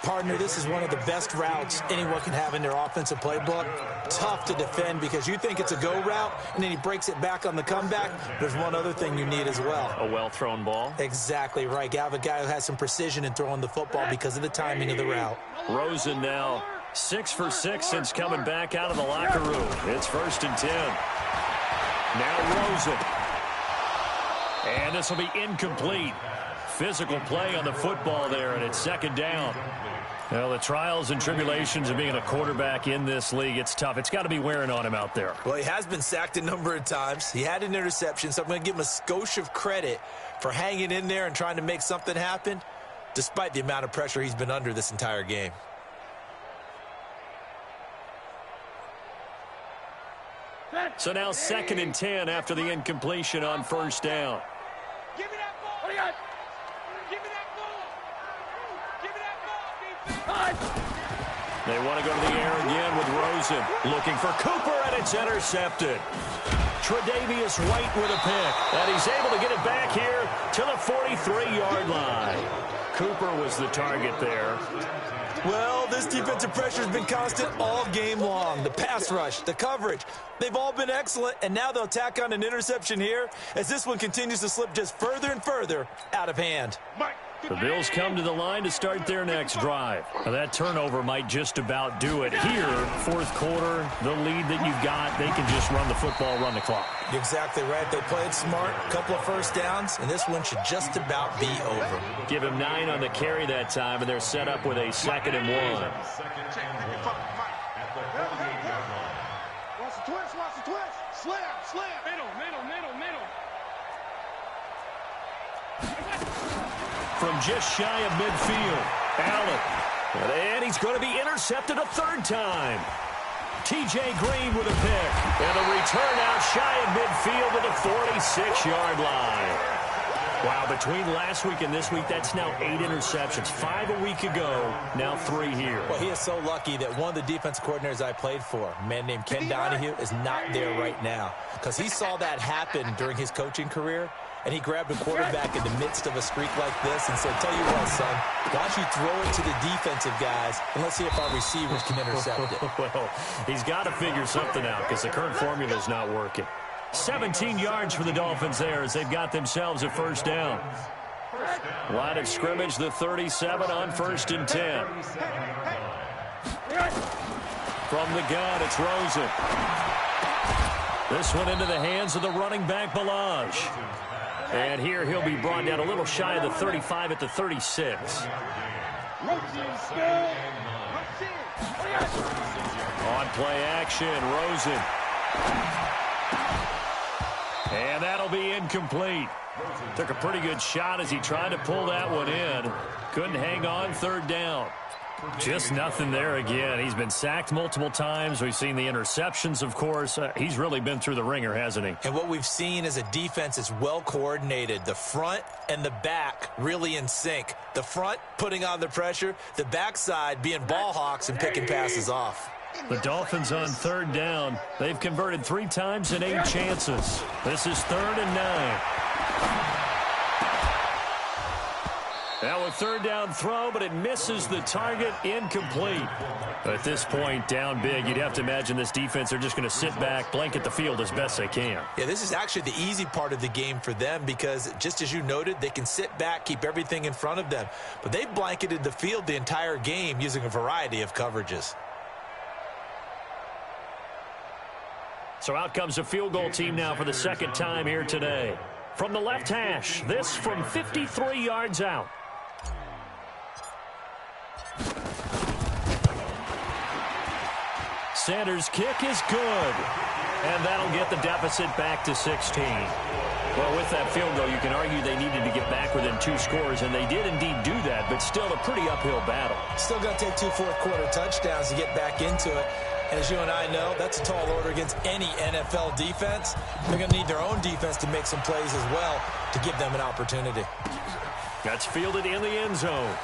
Partner, this is one of the best routes anyone can have in their offensive playbook. Tough to defend because you think it's a go route, and then he breaks it back on the comeback. There's one other thing you need as well. A well-thrown ball. Exactly right. You have a guy who has some precision in throwing the football because of the timing of the route. Rosen now 6 for 6 since coming back out of the locker room. It's 1st and 10. Now Rosen. And this will be incomplete. Physical play on the football there, and it's 2nd down. Well, the trials and tribulations of being a quarterback in this league, it's tough. It's got to be wearing on him out there. Well, he has been sacked a number of times. He had an interception, so I'm going to give him a skosh of credit for hanging in there and trying to make something happen, despite the amount of pressure he's been under this entire game. So now 2nd and 10 after the incompletion on first down. Give me that ball. Give me that ball. Give me that ball, defense. They want to go to the air again with Rosen. Looking for Cooper, and it's intercepted. Tre'Davious White with a pick. And he's able to get it back here to the 43-yard line. Cooper was the target there. Well, this defensive pressure has been constant all game long. The pass rush, the coverage, they've all been excellent, and now they'll tack on an interception here as this one continues to slip just further and further out of hand. The Bills come to the line to start their next drive. Now, that turnover might just about do it. Here, fourth quarter, the lead that you've got, they can just run the football, run the clock. You're exactly right. They played smart, a couple of first downs, and this one should just about be over. Give him 9 on the carry that time, and they're set up with a 2nd and 1. Watch the twist, watch the twist. Slam. Middle. From just shy of midfield, Allen. And he's going to be intercepted a 3rd time. T.J. Green with a pick. And a return out shy of midfield to the 46-yard line. Wow, between last week and this week, that's now 8 interceptions. 5 a week ago, now 3 here. Well, he is so lucky that one of the defense coordinators I played for, a man named Ken Donahue, is not there right now. Because he saw that happen during his coaching career, and he grabbed a quarterback in the midst of a streak like this and said, tell you what, son, why don't you throw it to the defensive guys, and let's see if our receivers can intercept it. Well, he's got to figure something out because the current formula is not working. 17 yards for the Dolphins there as they've got themselves a first down. Line of scrimmage, the 37 on 1st and 10. From the gun, it's Rosen. This one into the hands of the running back, Balaj. And here he'll be brought down a little shy of the 35 at the 36. On play action, Rosen. And that'll be incomplete. Took a pretty good shot as he tried to pull that one in. Couldn't hang on, 3rd down. Just nothing there again. He's been sacked multiple times. We've seen the interceptions, of course. He's really been through the ringer, hasn't he? And what we've seen is a defense is well coordinated. The front and the back really in sync. The front putting on the pressure. The backside being ball hawks and picking passes off. The Dolphins on 3rd down. They've converted 3 times in 8 chances. This is 3rd and 9. Now a 3rd down throw, but it misses the target, incomplete. At this point, down big, you'd have to imagine this defense are just going to sit back, blanket the field as best they can. Yeah, this is actually the easy part of the game for them because, just as you noted, they can sit back, keep everything in front of them. But they've blanketed the field the entire game using a variety of coverages. So out comes a field goal team now for the 2nd time here today. From the left hash, this from 53 yards out. Sanders' kick is good. And that'll get the deficit back to 16. Well, with that field goal, you can argue they needed to get back within 2 scores, and they did indeed do that, but still a pretty uphill battle. Still going to take 2 fourth-quarter touchdowns to get back into it. And as you and I know, that's a tall order against any NFL defense. They're going to need their own defense to make some plays as well to give them an opportunity. That's fielded in the end zone.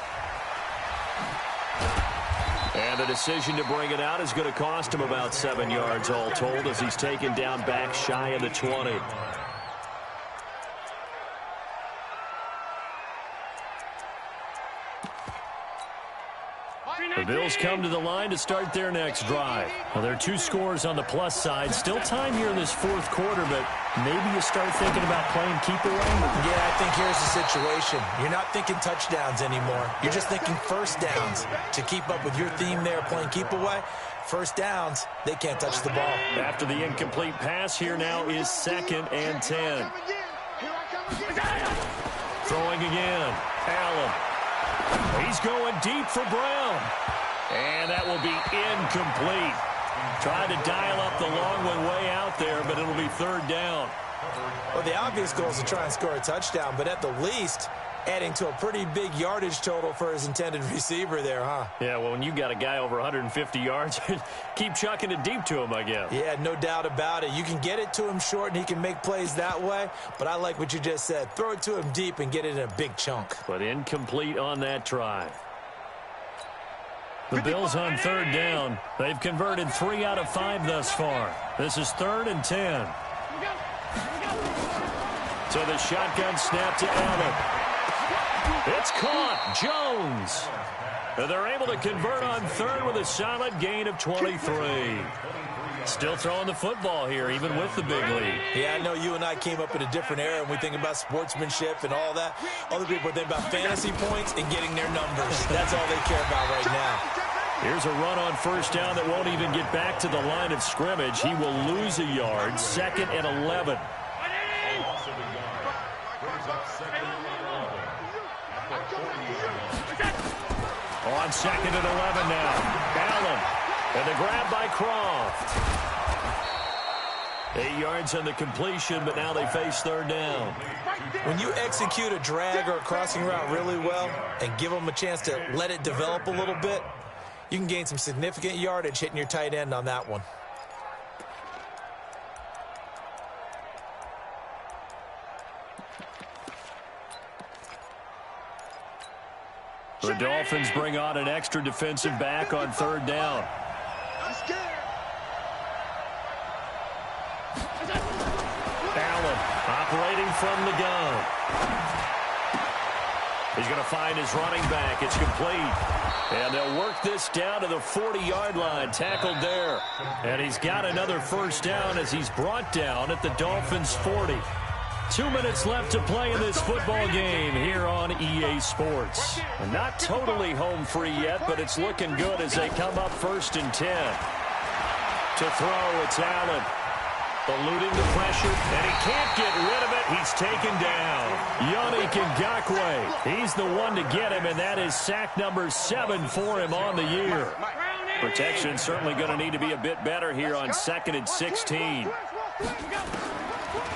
And the decision to bring it out is going to cost him about 7 yards all told as he's taken down back shy of the 20. The Bills come to the line to start their next drive. Well, there are 2 scores on the plus side. Still time here in this 4th quarter, but maybe you start thinking about playing keep away. Yeah, I think here's the situation. You're not thinking touchdowns anymore. You're just thinking first downs. To keep up with your theme there, playing keep away, first downs, they can't touch the ball. After the incomplete pass, here now is 2nd and 10. Throwing again, Allen. He's going deep for Brown. And that will be incomplete. Tried to dial up the long one way out there, but it'll be third down. Well, the obvious goal is to try and score a touchdown, but at the least, adding to a pretty big yardage total for his intended receiver there, huh? Yeah, well, when you got a guy over 150 yards, keep chucking it deep to him, I guess. Yeah, no doubt about it. You can get it to him short, and he can make plays that way, but I like what you just said. Throw it to him deep and get it in a big chunk. But incomplete on that try. The Bills on third down. They've converted 3 out of 5 thus far. This is 3rd and 10. So the shotgun snap to Allen. It's caught. Jones. And they're able to convert on third with a solid gain of 23. Still throwing the football here, even with the big lead. Yeah, I know you and I came up in a different era, and we think about sportsmanship and all that. Other people think about fantasy points and getting their numbers. That's all they care about right now. Here's a run on first down that won't even get back to the line of scrimmage. He will lose a yard. 2nd and 11. On 2nd and 11 now. Allen. And the grab by Croft. 8 yards on the completion, but now they face third down. When you execute a drag or a crossing route really well and give them a chance to let it develop a little bit, you can gain some significant yardage hitting your tight end on that one. The Dolphins bring on an extra defensive back on third down. Allen operating from the gun. He's going to find his running back. It's complete. And they'll work this down to the 40-yard line. Tackled there. And he's got another first down as he's brought down at the Dolphins' 40. 2 minutes left to play in this football game here on EA Sports. Not totally home free yet, but it's looking good as they come up 1st and 10. To throw, it's Allen. Eluding the pressure, and he can't get rid of it. He's taken down. Yannick Ngakoue. He's the one to get him, and that is sack number 7 for him on the year. Protection certainly going to need to be a bit better here on 2nd and 16.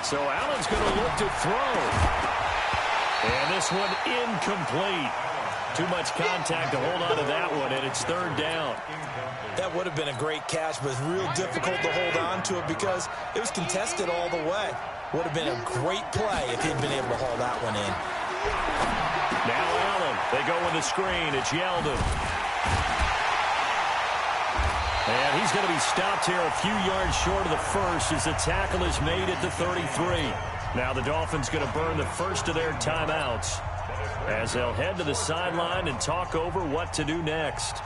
So Allen's going to look to throw. And this one incomplete. Too much contact to hold on to that one, and it's third down. That would have been a great catch, but it's real difficult to hold on to it because it was contested all the way. Would have been a great play if he'd been able to haul that one in. Now Allen. They go with the screen. It's Yeldon. And he's going to be stopped here a few yards short of the first as the tackle is made at the 33. Now the Dolphins going to burn the first of their timeouts as they'll head to the sideline and talk over what to do next.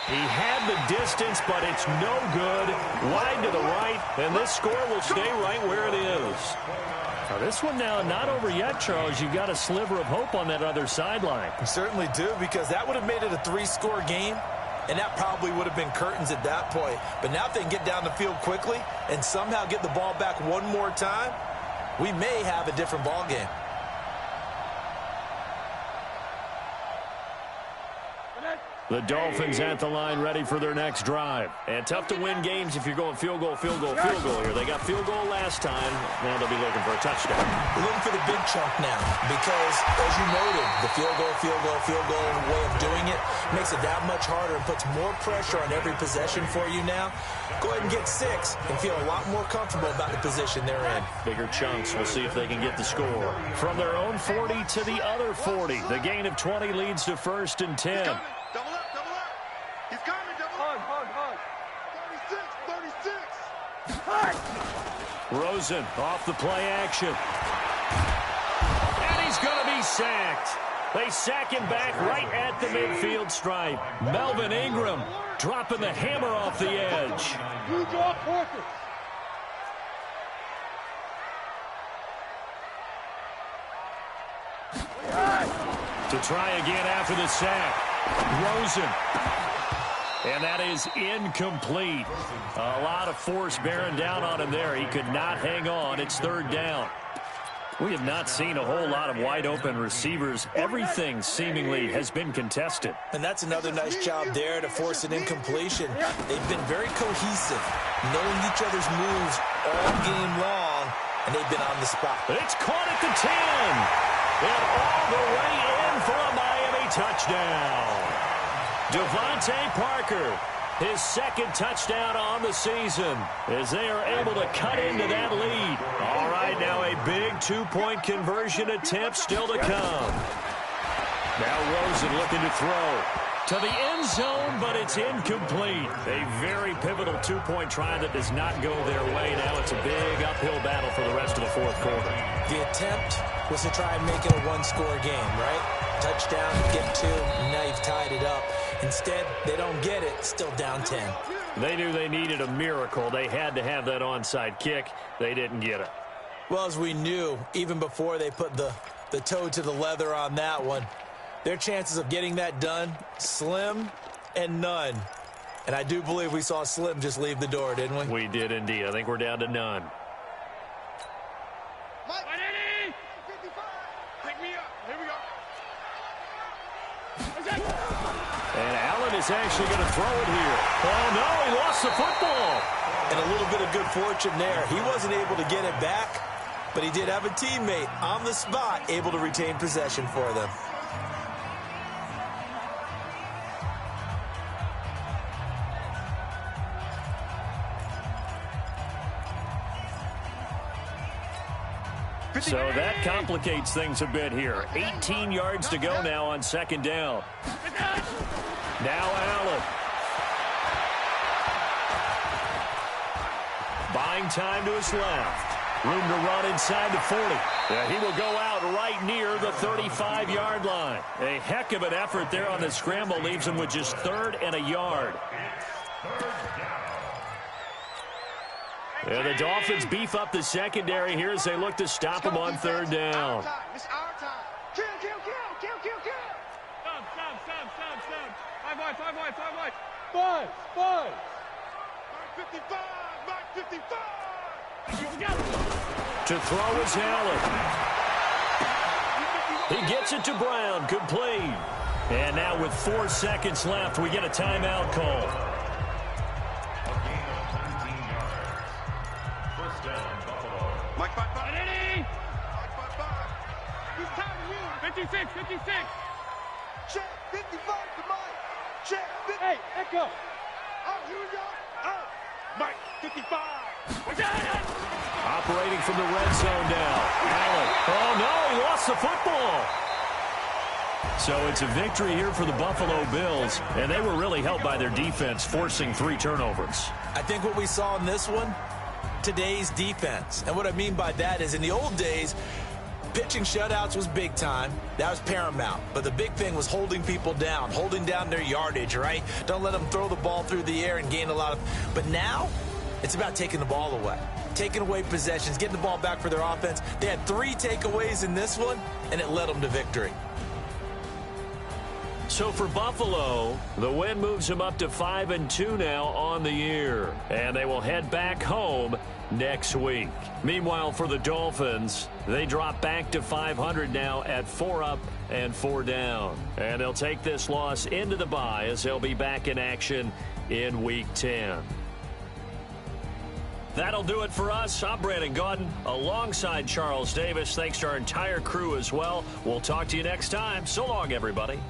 He had the distance, but it's no good. Wide to the right, and this score will stay right where it is. Now this one now not over yet, Charles. You've got a sliver of hope on that other sideline. You certainly do, because that would have made it a 3-score game, and that probably would have been curtains at that point. But now if they can get down the field quickly and somehow get the ball back one more time, we may have a different ball game. The Dolphins at the line ready for their next drive. And tough to win games if you're going field goal, field goal, field goal here. They got field goal last time. Now they'll be looking for a touchdown. We're looking for the big chunk now because, as you noted, the field goal way of doing it makes it that much harder and puts more pressure on every possession for you now. Go ahead and get 6 and feel a lot more comfortable about the position they're in. Bigger chunks. We'll see if they can get the score. From their own 40 to the other 40. The gain of 20 leads to 1st and 10. Double up, double up. He's coming, double up. Hug. 36. Rosen off the play action. And he's going to be sacked. They sack him back right at the midfield stripe. Melvin Ingram dropping the hammer off the edge. You draw forfeit. To try again after the sack. Rosen. And that is incomplete. A lot of force bearing down on him there. He could not hang on. It's third down. We have not seen a whole lot of wide-open receivers. Everything seemingly has been contested. And that's another nice job there to force an incompletion. They've been very cohesive, knowing each other's moves all game long, and they've been on the spot. It's caught at the 10. And all the way in for a Miami touchdown. Devontae Parker, his second touchdown on the season, as they are able to cut into that lead. All right, now a big two-point conversion attempt still to come. Now Rosen looking to throw to the end zone, but it's incomplete. A very pivotal two-point try that does not go their way. Now it's a big uphill battle for the rest of the fourth quarter. The attempt was to try and make it a one-score game, right? Touchdown, get two, and now you've tied it up. Instead, they don't get it, still down 10. They knew they needed a miracle. They had to have that onside kick. They didn't get it. Well, as we knew, even before they put the toe to the leather on that one, their chances of getting that done, slim and none. And I do believe we saw Slim just leave the door, didn't we? We did indeed. I think we're down to none. And Allen is actually going to throw it here. Oh, no, he lost the football. And a little bit of good fortune there. He wasn't able to get it back, but he did have a teammate on the spot able to retain possession for them. So that complicates things a bit here. 18 yards to go now on second down. Now Allen. Buying time to his left. Room to run inside the 40. Yeah, he will go out right near the 35-yard line. A heck of an effort there on the scramble. Leaves him with just third and a yard. And the Dolphins beef up the secondary here as they look to stop him on third down. It's our time. Kill. Stop. 5 wide. 5. 55. To throw is Allen. He gets it to Brown. Complete. And now with 4 seconds left, we get a timeout call. Mike 5. Mike 5. He's timing you. 56. Check 55 to Mike. Check 50. Hey, echo. Oh, here we go. Oh, Mike 55. Operating from the red zone now. Allen. Oh, no, he lost the football. So it's a victory here for the Buffalo Bills, and they were really helped by their defense, forcing 3 turnovers. I think what we saw in this one, today's defense. And what I mean by that is in the old days, pitching shutouts was big time. That was paramount. But the big thing was holding people down, holding down their yardage, right? Don't let them throw the ball through the air and gain a lot of... But now, it's about taking the ball away. Taking away possessions, getting the ball back for their offense. They had 3 takeaways in this one, and it led them to victory. So for Buffalo, the win moves them up to 5-2 now on the year. And they will head back home next week. Meanwhile, for the Dolphins, they drop back to 500 now at 4 up and 4 down. And they'll take this loss into the bye as they'll be back in action in Week 10. That'll do it for us. I'm Brandon Gaudin alongside Charles Davis. Thanks to our entire crew as well. We'll talk to you next time. So long, everybody.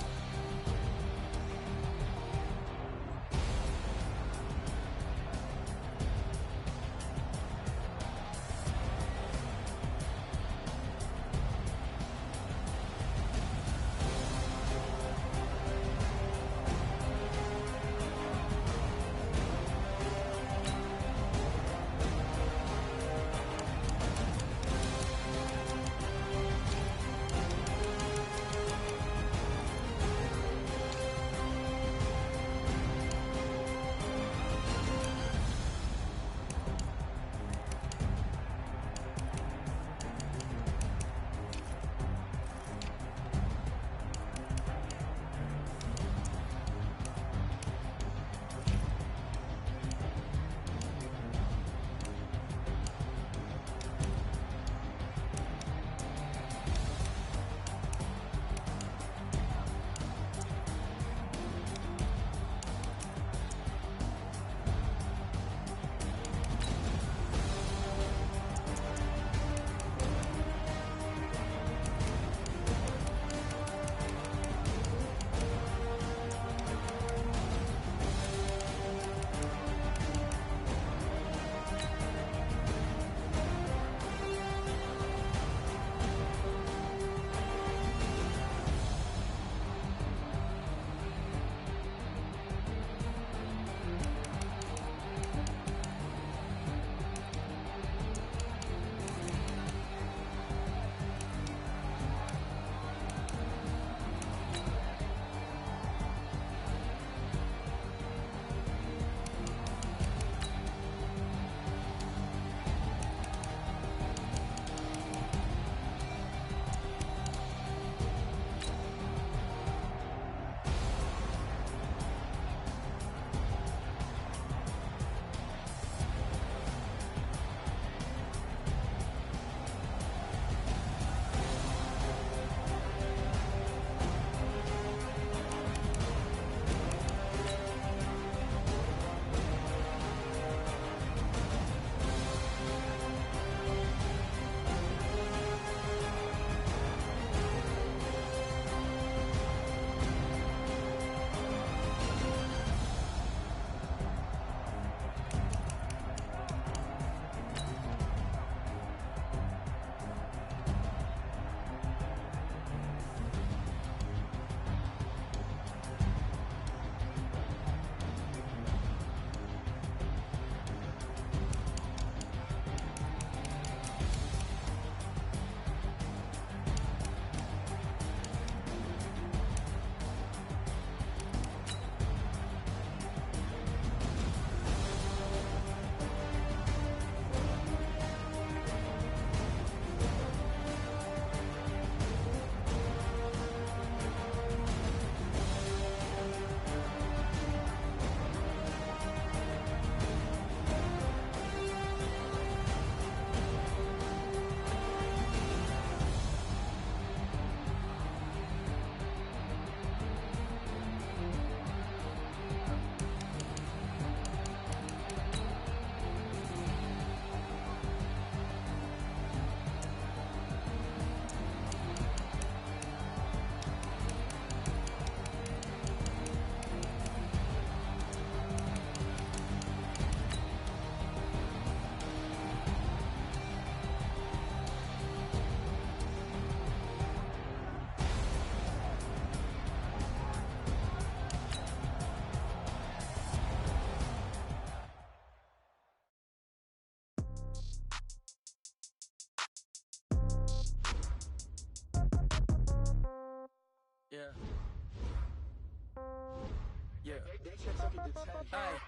Yeah.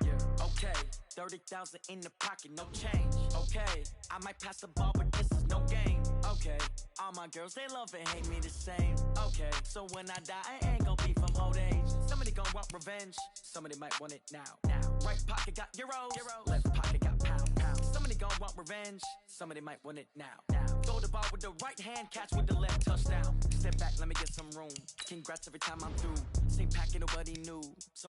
Yeah. Okay. 30,000 in the pocket, no change. Okay. I might pass the ball, but this is no game. Okay. All my girls, they love and hate me the same. Okay. So when I die, I ain't gon' be from old age. Somebody gon' want revenge. Somebody might want it now. Right pocket got euros. Left pocket got pound. Somebody gon' want revenge. Somebody might want it now. Throw the ball with the right hand, catch with the left, touchdown. Step back, let me get some room. Congrats every time I'm through. Same packet, nobody knew. So